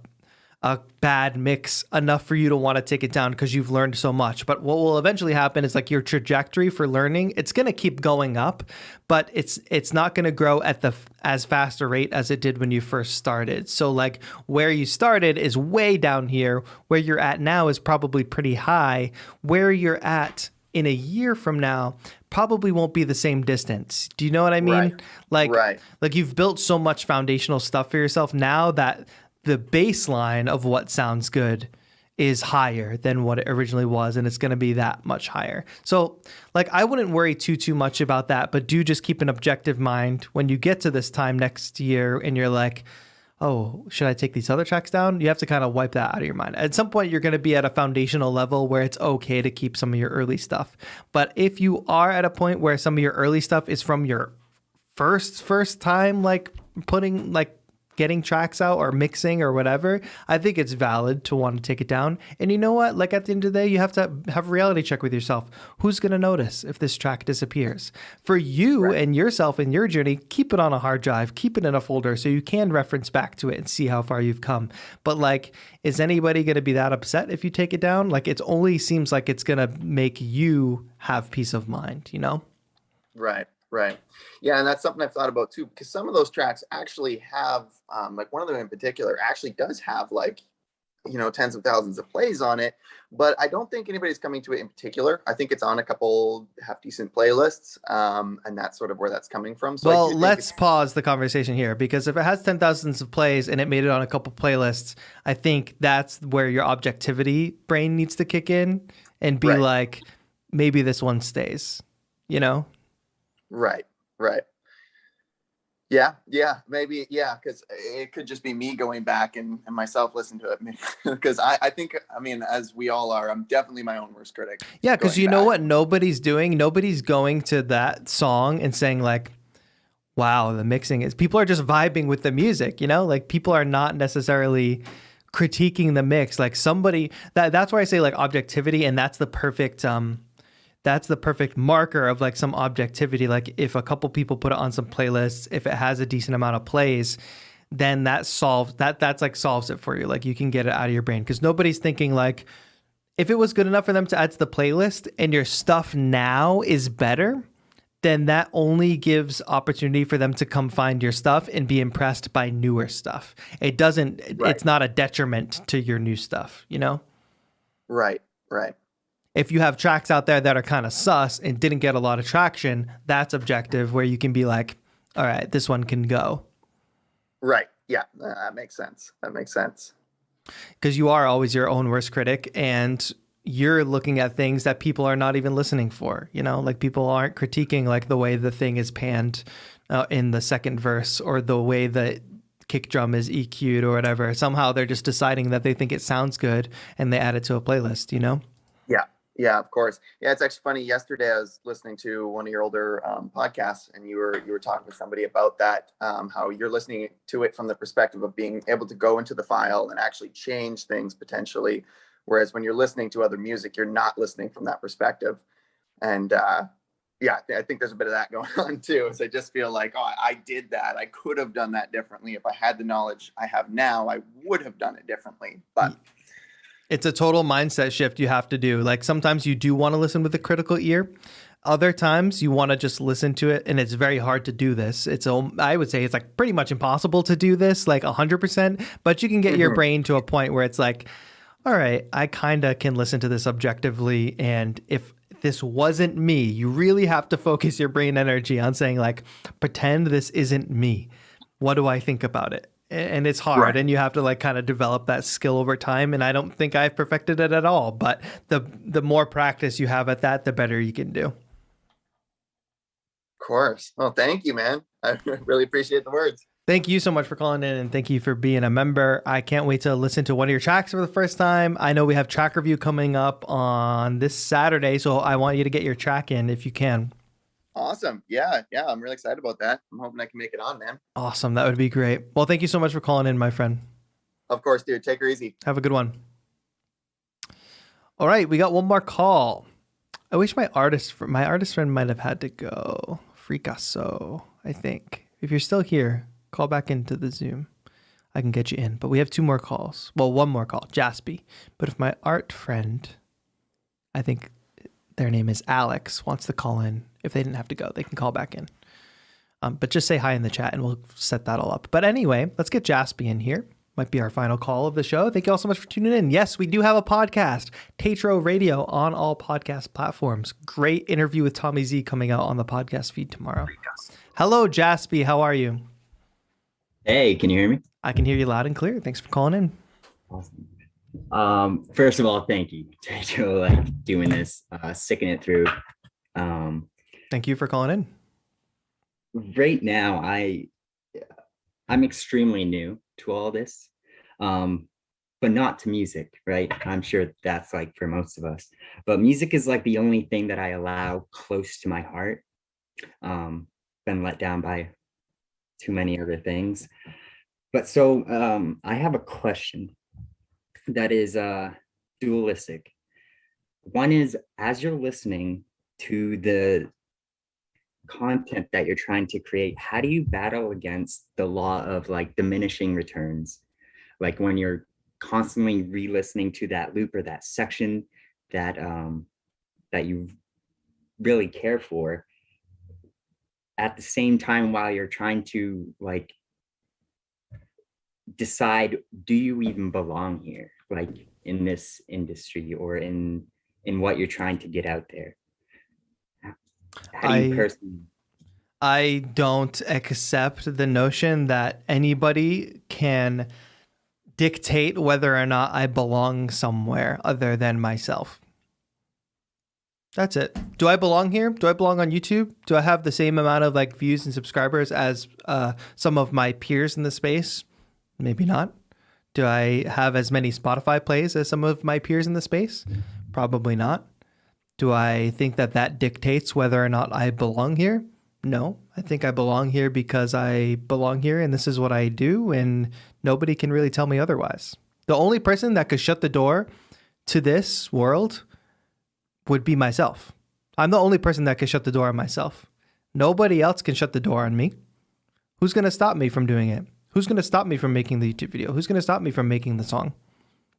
bad mix enough for you to want to take it down because you've learned so much. But what will eventually happen is like your trajectory for learning, it's going to keep going up, but it's not going to grow at as fast a rate as it did when you first started. So like where you started is way down here. Where you're at now is probably pretty high. Where you're at in a year from now probably won't be the same distance. Do you know what I mean? Right. Like you've built so much foundational stuff for yourself now that the baseline of what sounds good is higher than what it originally was, and it's going to be that much higher. So like I wouldn't worry too much about that, but do just keep an objective mind when you get to this time next year and you're like, oh, should I take these other tracks down? You have to kind of wipe that out of your mind. At some point, you're going to be at a foundational level where it's okay to keep some of your early stuff. But if you are at a point where some of your early stuff is from your first time, like putting like getting tracks out or mixing or whatever, I think it's valid to want to take it down. And you know what? Like at the end of the day, you have to have a reality check with yourself. Who's going to notice if this track disappears? For you and yourself and your journey, keep it on a hard drive, keep it in a folder so you can reference back to it and see how far you've come. But like, is anybody going to be that upset if you take it down? Like, it only seems like it's going to make you have peace of mind, you know? Right. Yeah, and that's something I've thought about too, because some of those tracks actually have, like one of them in particular actually does have like, you know, tens of thousands of plays on it, but I don't think anybody's coming to it in particular. I think it's on a couple half decent playlists, and that's sort of where that's coming from. So well, let's pause the conversation here, because if it has 10,000s of plays and it made it on a couple playlists, I think that's where your objectivity brain needs to kick in and be like, maybe this one stays, you know? Right. Yeah, maybe, because it could just be me going back and myself listen to it, because I think, I mean, as we all are, I'm definitely my own worst critic. Yeah, because you know what nobody's doing? Nobody's going to that song and saying like, wow, the mixing is, people are just vibing with the music, you know? Like people are not necessarily critiquing the mix. Like somebody, that's where I say like objectivity, and that's the perfect marker of like some objectivity. Like if a couple people put it on some playlists, if it has a decent amount of plays, then that's solves it for you. Like you can get it out of your brain, because nobody's thinking like, if it was good enough for them to add to the playlist and your stuff now is better, then that only gives opportunity for them to come find your stuff and be impressed by newer stuff. It's not a detriment to your new stuff, you know? Right. If you have tracks out there that are kind of sus and didn't get a lot of traction, that's objective, where you can be like, all right, this one can go. Right. Yeah, that makes sense. Because you are always your own worst critic, and you're looking at things that people are not even listening for, you know, like people aren't critiquing like the way the thing is panned in the second verse, or the way the kick drum is EQ'd or whatever. Somehow they're just deciding that they think it sounds good and they add it to a playlist, you know? Yeah, of course. Yeah, it's actually funny. Yesterday, I was listening to one of your older podcasts, and you were talking with somebody about that, how you're listening to it from the perspective of being able to go into the file and actually change things potentially, whereas when you're listening to other music, you're not listening from that perspective. And yeah, I think there's a bit of that going on too. So I just feel like, oh, I did that. I could have done that differently. If I had the knowledge I have now, I would have done it differently. But it's a total mindset shift you have to do. Like sometimes you do want to listen with a critical ear. Other times you want to just listen to it, and it's very hard to do this. I would say it's like pretty much impossible to do this like 100%, but you can get your brain to a point where it's like, all right, I kind of can listen to this objectively. And if this wasn't me, you really have to focus your brain energy on saying like, pretend this isn't me. What do I think about it? And it's hard, and you have to like kind of develop that skill over time. And I don't think I've perfected it at all, but the more practice you have at that, the better you can do. Of course. Well, thank you, man. I really appreciate the words. Thank you so much for calling in, and thank you for being a member. I can't wait to listen to one of your tracks for the first time. I know we have track review coming up on this Saturday, so I want you to get your track in if you can. Awesome. Yeah. I'm really excited about that. I'm hoping I can make it on, man. Awesome. That would be great. Well, thank you so much for calling in, my friend. Of course, dude. Take her easy. Have a good one. All right. We got one more call. I wish my artist friend might have had to go. Fricasso, I think. If you're still here, call back into the Zoom. I can get you in. But we have two more calls. Well, one more call. Jaspy. But if my art friend, I think their name is Alex, wants to call in, if they didn't have to go, they can call back in. But just say hi in the chat and we'll set that all up. But anyway, let's get Jaspy in here. Might be our final call of the show. Thank you all so much for tuning in. Yes, we do have a podcast, TAETRO Radio, on all podcast platforms. Great interview with Tommy Z coming out on the podcast feed tomorrow. Hello, Jaspy. How are you? Hey, can you hear me? I can hear you loud and clear. Thanks for calling in. Awesome. First of all, thank you, TAETRO, like doing this, sticking it through. Thank you for calling in. Right now, I'm extremely new to all this, but not to music, right? I'm sure that's like for most of us, but music is like the only thing that I allow close to my heart. Been let down by too many other things, But so I have a question that is dualistic. One is, as you're listening to the content that you're trying to create, how do you battle against the law of like diminishing returns? Like when you're constantly re-listening to that loop or that section that that you really care for, at the same time while you're trying to like decide, do you even belong here, like in this industry or in what you're trying to get out there? How do you personally? I don't accept the notion that anybody can dictate whether or not I belong somewhere other than myself. That's it. Do I belong here? Do I belong on YouTube? Do I have the same amount of like views and subscribers as some of my peers in the space? Maybe not. Do I have as many Spotify plays as some of my peers in the space? Probably not. Do I think that that dictates whether or not I belong here? No, I think I belong here because I belong here and this is what I do, and nobody can really tell me otherwise. The only person that could shut the door to this world would be myself. I'm the only person that can shut the door on myself. Nobody else can shut the door on me. Who's going to stop me from doing it? Who's going to stop me from making the YouTube video? Who's going to stop me from making the song,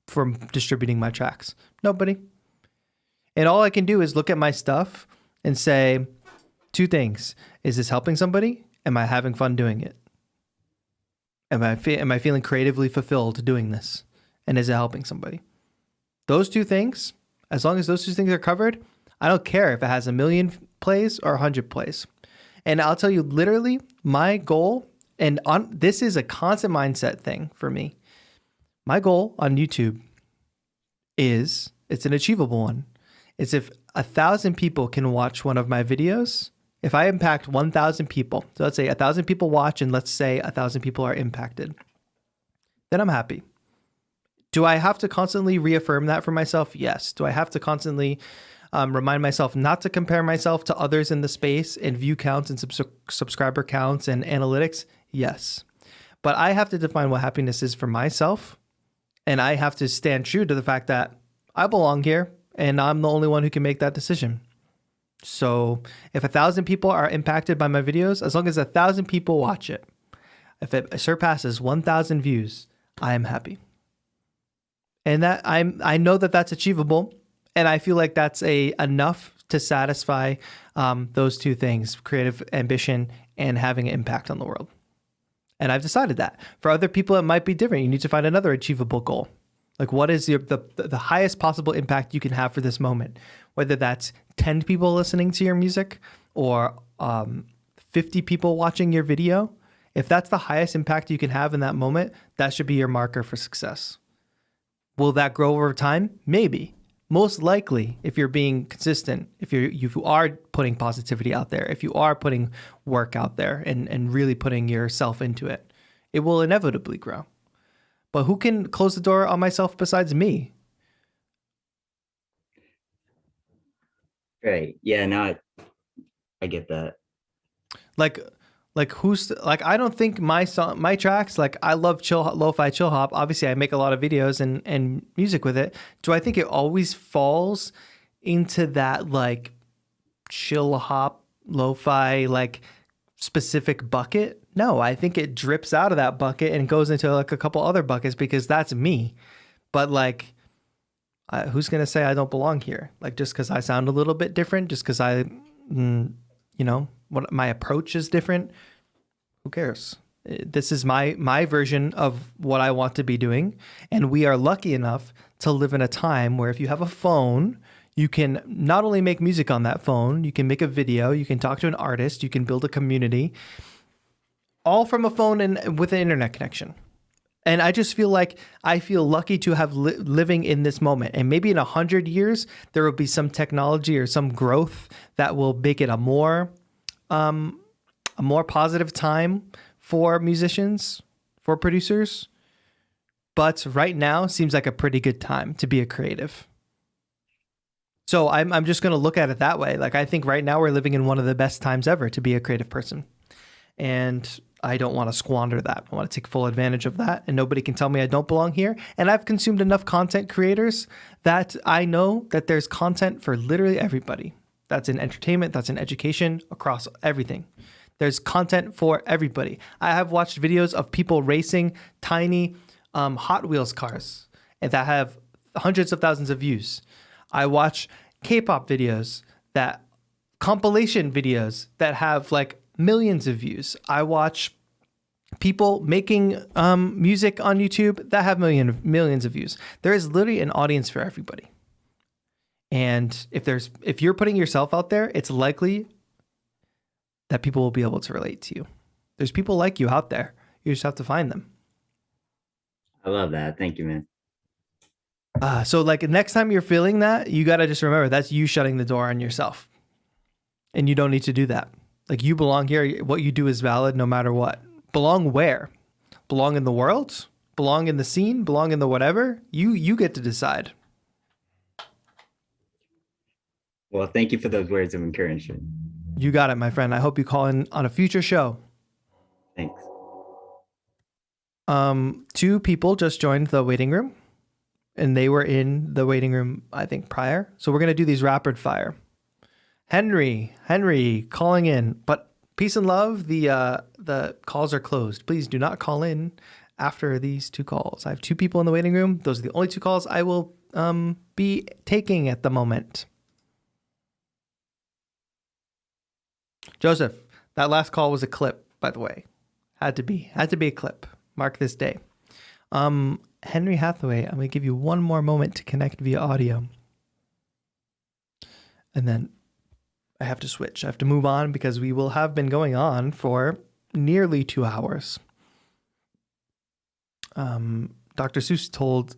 from distributing my tracks? Nobody. And all I can do is look at my stuff and say two things. Is this helping somebody? Am I having fun doing it? Am I feeling creatively fulfilled doing this? And is it helping somebody? Those two things, as long as those two things are covered, I don't care if it has 1 million plays or 100 plays. And I'll tell you, literally, my goal, and this is a constant mindset thing for me. My goal on YouTube is, it's an achievable one. It's if 1,000 people can watch one of my videos, if I impact 1,000 people, so let's say 1,000 people watch and let's say 1,000 people are impacted, then I'm happy. Do I have to constantly reaffirm that for myself? Yes. Do I have to constantly remind myself not to compare myself to others in the space and view counts and subscriber counts and analytics? Yes. But I have to define what happiness is for myself, and I have to stand true to the fact that I belong here and I'm the only one who can make that decision. So if 1,000 people are impacted by my videos, as long as 1,000 people watch it, if it surpasses 1,000 views, I am happy. And that I know that that's achievable, and I feel like that's enough to satisfy those two things: creative ambition and having an impact on the world. And I've decided that. For other people, it might be different. You need to find another achievable goal. Like, what is the highest possible impact you can have for this moment? Whether that's 10 people listening to your music or 50 people watching your video, if that's the highest impact you can have in that moment, that should be your marker for success. Will that grow over time? Maybe. Most likely, if you're being consistent, if you are putting positivity out there, if you are putting work out there and really putting yourself into it, it will inevitably grow. But who can close the door on myself besides me? Right. Yeah, no, I get that. Like who's like, I don't think my tracks, like I love lo-fi chill hop. Obviously I make a lot of videos and music with it. Do I think it always falls into that like chill hop, lo-fi, like specific bucket? No, I think it drips out of that bucket and goes into like a couple other buckets because that's me. But like, who's going to say I don't belong here? Like just because I sound a little bit different, just because what my approach is different, who cares? This is my version of what I want to be doing. And we are lucky enough to live in a time where if you have a phone, you can not only make music on that phone, you can make a video, you can talk to an artist, you can build a community, all from a phone and with an internet connection. And I just feel like I feel lucky to have living in this moment. And maybe in 100 years, there will be some technology or some growth that will make it a more positive time for musicians, for producers. But right now seems like a pretty good time to be a creative. So I'm just going to look at it that way. Like I think right now we're living in one of the best times ever to be a creative person. And I don't want to squander that. I want to take full advantage of that, and nobody can tell me I don't belong here. And I've consumed enough content creators that I know that there's content for literally everybody. That's in entertainment, that's in education, across everything. There's content for everybody. I have watched videos of people racing tiny Hot Wheels cars and that have hundreds of thousands of views. I watch K-pop videos, that compilation videos that have like millions of views. I watch people making music on YouTube that have millions of views. There is literally an audience for everybody. And if you're putting yourself out there, it's likely that people will be able to relate to you. There's people like you out there. You just have to find them. I love that. Thank you, man. So like next time you're feeling that, you got to just remember that's you shutting the door on yourself. And you don't need to do that. Like you belong here. What you do is valid no matter what. Belong where? Belong in the world? Belong in the scene? Belong in the whatever? You get to decide. Well, thank you for those words of encouragement. You got it, my friend. I hope you call in on a future show. Thanks. 2 people just joined the waiting room, and they were in the waiting room, I think, prior. So we're going to do these rapid fire. Henry calling in, but peace and love. The calls are closed. Please do not call in after these 2 calls. I have 2 people in the waiting room. Those are the only 2 calls I will be taking at the moment. Joseph, that last call was a clip, by the way. Had to be a clip. Mark this day. Henry Hathaway, I'm going to give you one more moment to connect via audio. And then I have to switch. I have to move on because we will have been going on for nearly 2 hours. Dr. Seuss told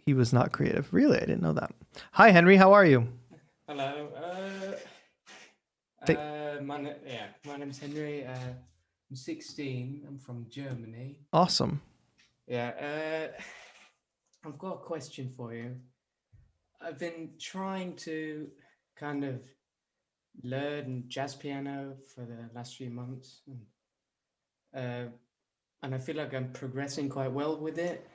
he was not creative. Really? I didn't know that. Hi, Henry. How are you? Hello. My name's Henry. I'm 16. I'm from Germany. Awesome. Yeah. I've got a question for you. I've been trying to kind of learn jazz piano for the last few months, and I feel like I'm progressing quite well with it.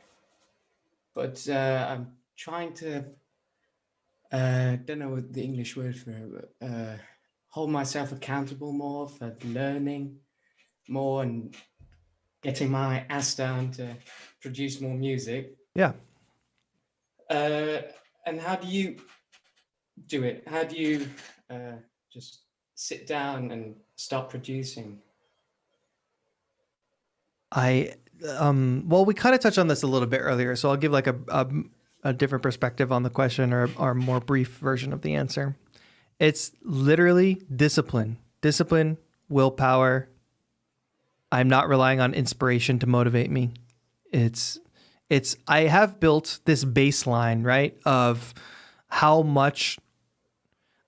But I'm trying to, don't know what the English word for it, but hold myself accountable more for learning more and getting my ass down to produce more music. Yeah. And how do you do it? How do you just sit down and start producing? Well, we kind of touched on this a little bit earlier, so I'll give like a different perspective on the question, or a more brief version of the answer. It's literally discipline, willpower. I'm not relying on inspiration to motivate me. I have built this baseline, right, of how much,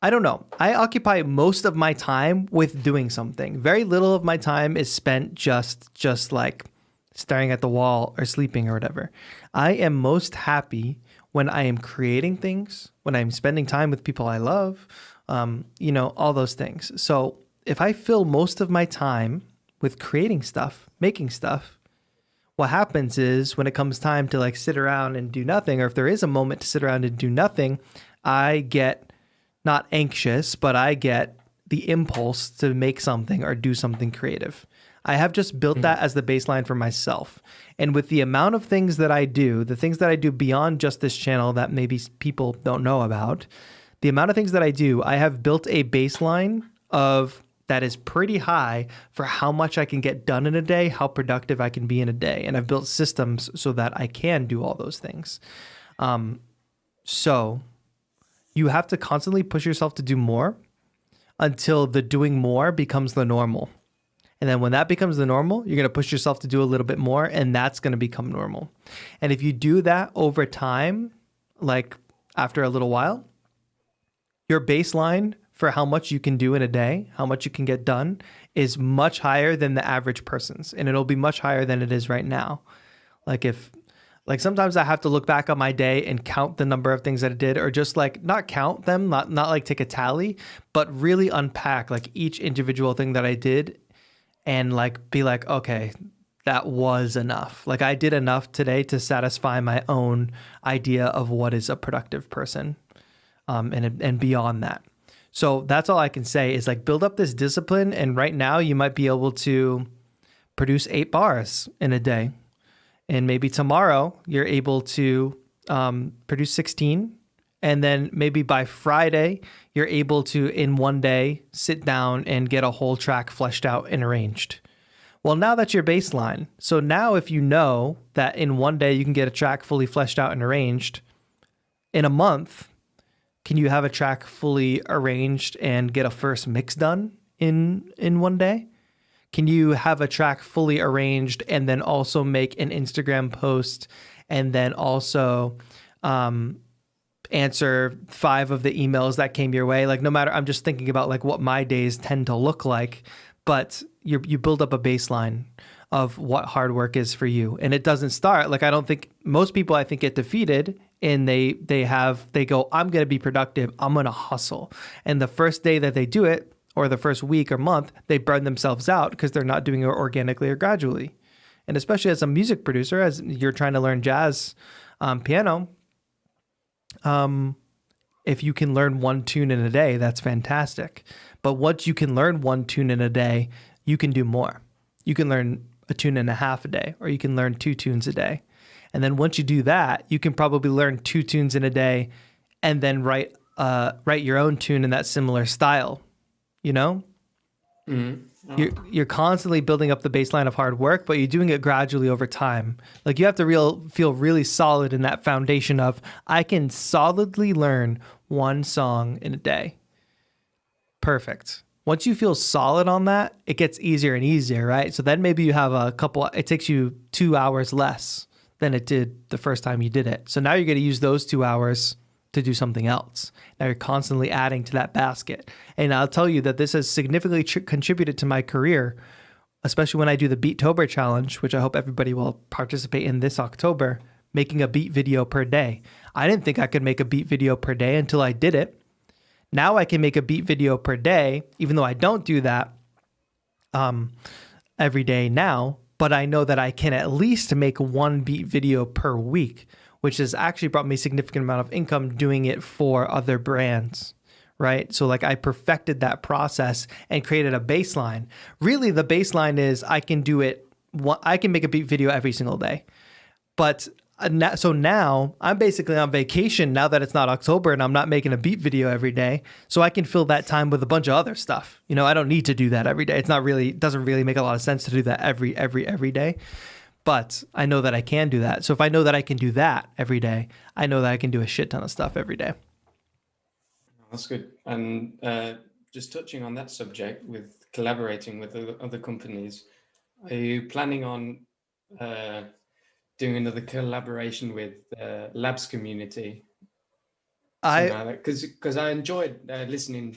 I don't know. I occupy most of my time with doing something. Very little of my time is spent just like staring at the wall or sleeping or whatever. I am most happy when I am creating things, when I'm spending time with people I love, all those things. So if I fill most of my time with creating stuff, making stuff, what happens is when it comes time to like sit around and do nothing, or if there is a moment to sit around and do nothing, I get not anxious, but I get the impulse to make something or do something creative. I have just built that as the baseline for myself. And with the amount of things that I do, the things that I do beyond just this channel that maybe people don't know about, the amount of things that I do, I have built a baseline of that is pretty high for how much I can get done in a day, how productive I can be in a day. And I've built systems so that I can do all those things. So you have to constantly push yourself to do more until the doing more becomes the normal. And then when that becomes the normal, you're going to push yourself to do a little bit more, and that's going to become normal. And if you do that over time, like after a little while, your baseline for how much you can do in a day, how much you can get done, is much higher than the average person's. And it'll be much higher than it is right now. Like sometimes I have to look back on my day and count the number of things that I did, or just like not count them, not like take a tally, but really unpack like each individual thing that I did and like be like, okay, that was enough. Like I did enough today to satisfy my own idea of what is a productive person, and beyond that. So that's all I can say is like build up this discipline. And right now you might be able to produce 8 bars in a day. And maybe tomorrow you're able to produce 16. And then maybe by Friday, you're able to, in one day, sit down and get a whole track fleshed out and arranged. Well, now that's your baseline. So now if you know that in one day you can get a track fully fleshed out and arranged, in a month, can you have a track fully arranged and get a first mix done in one day? Can you have a track fully arranged and then also make an Instagram post and then also answer 5 of the emails that came your way? Like no matter, I'm just thinking about like what my days tend to look like, but you build up a baseline of what hard work is for you. And it doesn't start, like I don't think most people I think get defeated and they go, I'm going to be productive. I'm going to hustle. And the first day that they do it, or the first week or month, they burn themselves out because they're not doing it organically or gradually. And especially as a music producer, as you're trying to learn jazz piano, if you can learn 1 tune in a day, that's fantastic. But once you can learn 1 tune in a day, you can do more. You can learn a tune and a half a day, or you can learn 2 tunes a day. And then once you do that, you can probably learn 2 tunes in a day and then write your own tune in that similar style. You know, you're constantly building up the baseline of hard work, but you're doing it gradually over time. Like you have to feel really solid in that foundation of I can solidly learn 1 song in a day. Perfect. Once you feel solid on that, it gets easier and easier, right? So then maybe you have it takes you 2 hours less than it did the first time you did it. So now you're going to use those 2 hours to do something else. Now you're constantly adding to that basket. And I'll tell you that this has significantly contributed to my career, especially when I do the Beattober challenge, which I hope everybody will participate in this October, making a beat video per day. I didn't think I could make a beat video per day until I did it. Now I can make a beat video per day, even though I don't do that every day now, but I know that I can at least make 1 beat video per week, which has actually brought me a significant amount of income doing it for other brands, right? So like I perfected that process and created a baseline. Really, the baseline is I can make a beat video every single day. But so now I'm basically on vacation now that it's not October and I'm not making a beat video every day. So I can fill that time with a bunch of other stuff. You know, I don't need to do that every day. It doesn't really make a lot of sense to do that every day. But I know that I can do that. So if I know that I can do that every day, I know that I can do a shit ton of stuff every day. That's good. And just touching on that subject with collaborating with other companies, are you planning on doing another collaboration with Labs community? Because I enjoyed listening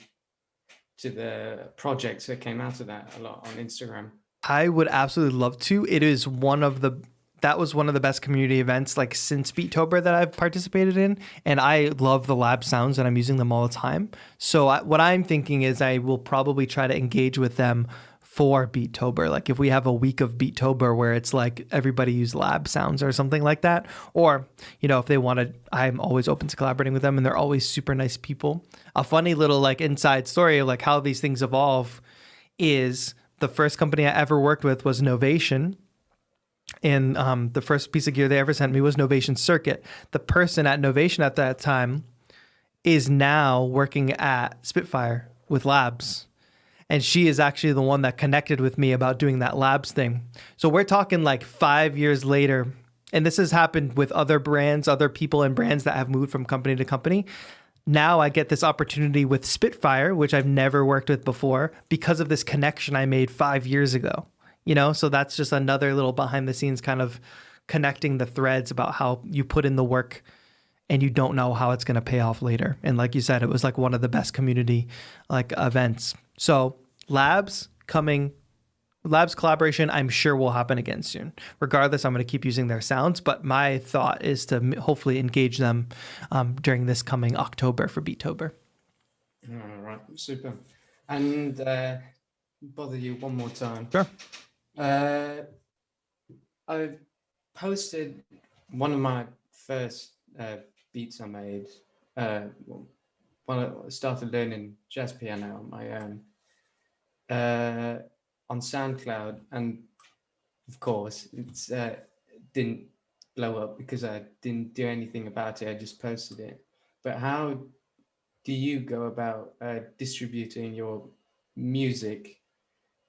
to the projects that came out of that a lot on Instagram. I would absolutely love to. It is that was one of the best community events like since Beattober that I've participated in. And I love the lab sounds and I'm using them all the time. So what I'm thinking is I will probably try to engage with them for Beattober. Like if we have a week of Beattober where it's like everybody use lab sounds or something like that. Or, you know, if they wanted, I'm always open to collaborating with them and they're always super nice people. A funny little like inside story of like how these things evolve is the first company I ever worked with was Novation. And the first piece of gear they ever sent me was Novation Circuit. The person at Novation at that time is now working at Spitfire with Labs. And she is actually the one that connected with me about doing that Labs thing. So we're talking like 5 years later. And this has happened with other brands, other people and brands that have moved from company to company. Now I get this opportunity with Spitfire, which I've never worked with before because of this connection I made 5 years ago, you know? So that's just another little behind the scenes kind of connecting the threads about how you put in the work and you don't know how it's going to pay off later. And like you said, it was like one of the best community like events. So Labs collaboration, I'm sure will happen again soon. Regardless, I'm going to keep using their sounds, but my thought is to hopefully engage them during this coming October for Beattober. All right, super. And bother you one more time. Sure. I posted one of my first beats I made when I started learning jazz piano on my own on SoundCloud, and of course it's didn't blow up because I didn't do anything about it. I just posted it. But how do you go about distributing your music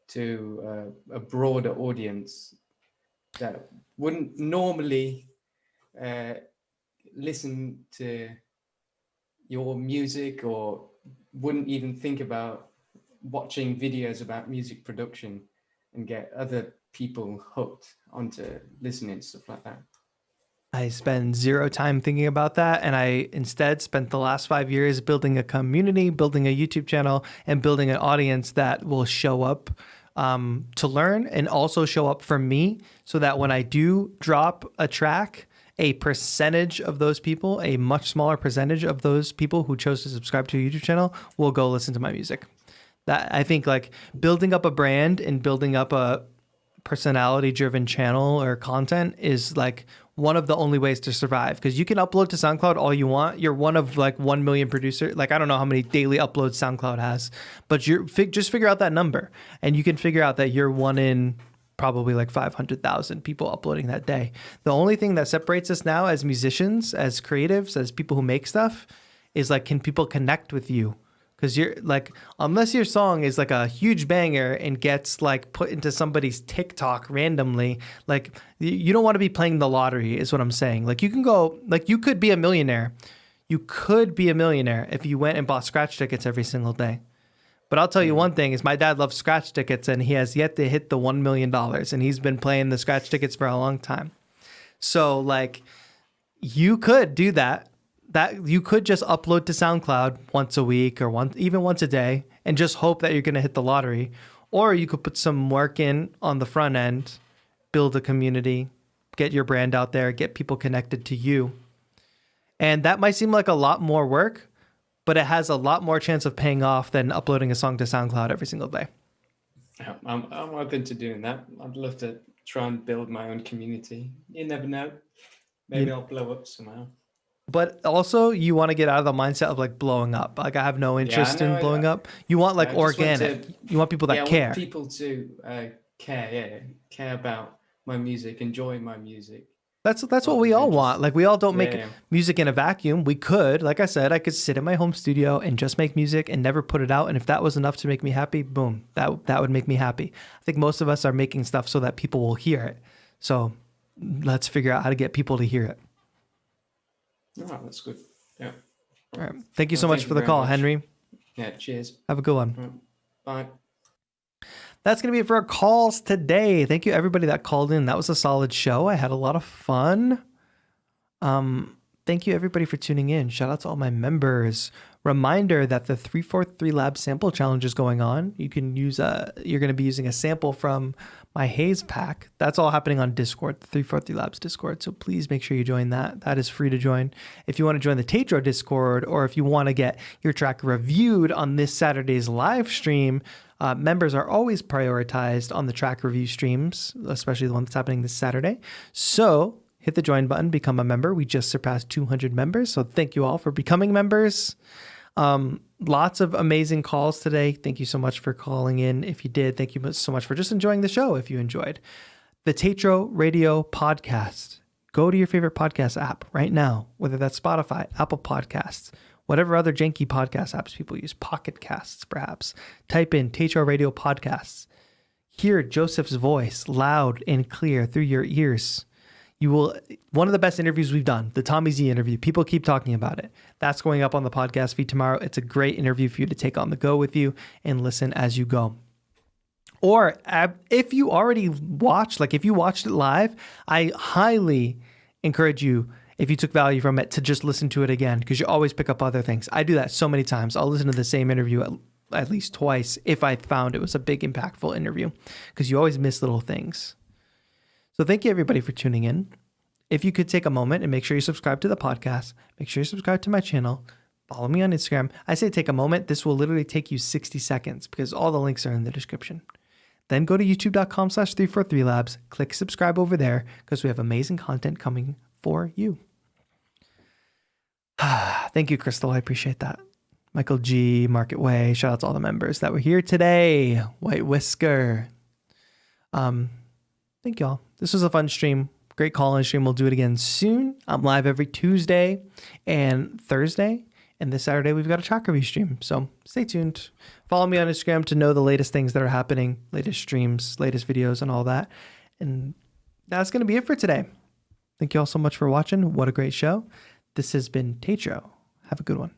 to a broader audience that wouldn't normally listen to your music or wouldn't even think about watching videos about music production and get other people hooked onto listening and stuff like that? I spend zero time thinking about that. And I instead spent the last 5 years building a community, building a YouTube channel, and building an audience that will show up to learn and also show up for me, so that when I do drop a track, a percentage of those people, a much smaller percentage of those people who chose to subscribe to a YouTube channel will go listen to my music. That, I think, like, building up a brand and building up a personality driven channel or content is like one of the only ways to survive, because you can upload to SoundCloud all you want. You're one of like 1 million producers. Like, I don't know how many daily uploads SoundCloud has, but just figure out that number and you can figure out that you're one in probably like 500,000 people uploading that day. The only thing that separates us now as musicians, as creatives, as people who make stuff is like, can people connect with you? Because you're like, unless your song is like a huge banger and gets like put into somebody's TikTok randomly, like you don't want to be playing the lottery is what I'm saying. Like, you can go, like, you could be a millionaire. You could be a millionaire if you went and bought scratch tickets every single day. But I'll tell you one thing is my dad loves scratch tickets and he has yet to hit the $1 million and he's been playing the scratch tickets for a long time. So like, you could do that. That you could just upload to SoundCloud once a week or even once a day and just hope that you're going to hit the lottery. Or you could put some work in on the front end, build a community, get your brand out there, get people connected to you. And that might seem like a lot more work, but it has a lot more chance of paying off than uploading a song to SoundCloud every single day. I'm open to doing that. I'd love to try and build my own community. You never know. Maybe I'll blow up somehow. But also, you want to get out of the mindset of like blowing up. Like, I have no interest in blowing up. You want like organic. You want people that care. I want people to care about my music, enjoy my music. That's what we all want. Like, we all don't make music in a vacuum. We could, like I said, I could sit in my home studio and just make music and never put it out. And if that was enough to make me happy, boom, that would make me happy. I think most of us are making stuff so that people will hear it. So let's figure out how to get people to hear it. Oh, that's good. Yeah. All right. Thank you so much for the call, Henry. Yeah, cheers. Have a good one. Bye. That's going to be it for our calls today. Thank you, everybody that called in. That was a solid show. I had a lot of fun. Thank you, everybody, for tuning in. Shout out to all my members. Reminder that the 343 Labs sample challenge is going on. You can use you're going to be using a sample from my Haze pack. That's all happening on Discord, the 343 Labs Discord. So please make sure you join that. That is free to join. If you want to join the TAETRO Discord, or if you want to get your track reviewed on this Saturday's live stream, members are always prioritized on the track review streams, especially the one that's happening this Saturday. So hit the join button, become a member. We just surpassed 200 members. So thank you all for becoming members. Lots of amazing calls today. Thank you so much for calling in. If you did, thank you so much for just enjoying the show. If you enjoyed the TAETRO Radio podcast, go to your favorite podcast app right now, whether that's Spotify, Apple Podcasts, whatever other janky podcast apps people use, Pocket Casts perhaps. Type in TAETRO Radio podcasts. Hear Joseph's voice loud and clear through your ears. You will, one of the best interviews we've done, the Tommy Z interview. People keep talking about it. That's going up on the podcast feed tomorrow. It's a great interview for you to take on the go with you and listen as you go. Or if you already watched, like if you watched it live, I highly encourage you, if you took value from it, to just listen to it again, because you always pick up other things. I do that so many times. I'll listen to the same interview at least twice if I found it was a big, impactful interview, because you always miss little things. So thank you, everybody, for tuning in. If you could take a moment and make sure you subscribe to the podcast, make sure you subscribe to my channel, follow me on Instagram. I say take a moment. This will literally take you 60 seconds because all the links are in the description. Then go to youtube.com/343labs. Click subscribe over there because we have amazing content coming for you. Thank you, Crystal. I appreciate that. Michael G, Market Way. Shout out to all the members that were here today. White Whisker. Thank y'all. This was a fun stream. Great call-in stream. We'll do it again soon. I'm live every Tuesday and Thursday. And this Saturday, we've got a track review stream. So stay tuned. Follow me on Instagram to know the latest things that are happening, latest streams, latest videos, and all that. And that's going to be it for today. Thank you all so much for watching. What a great show. This has been TAETRO. Have a good one.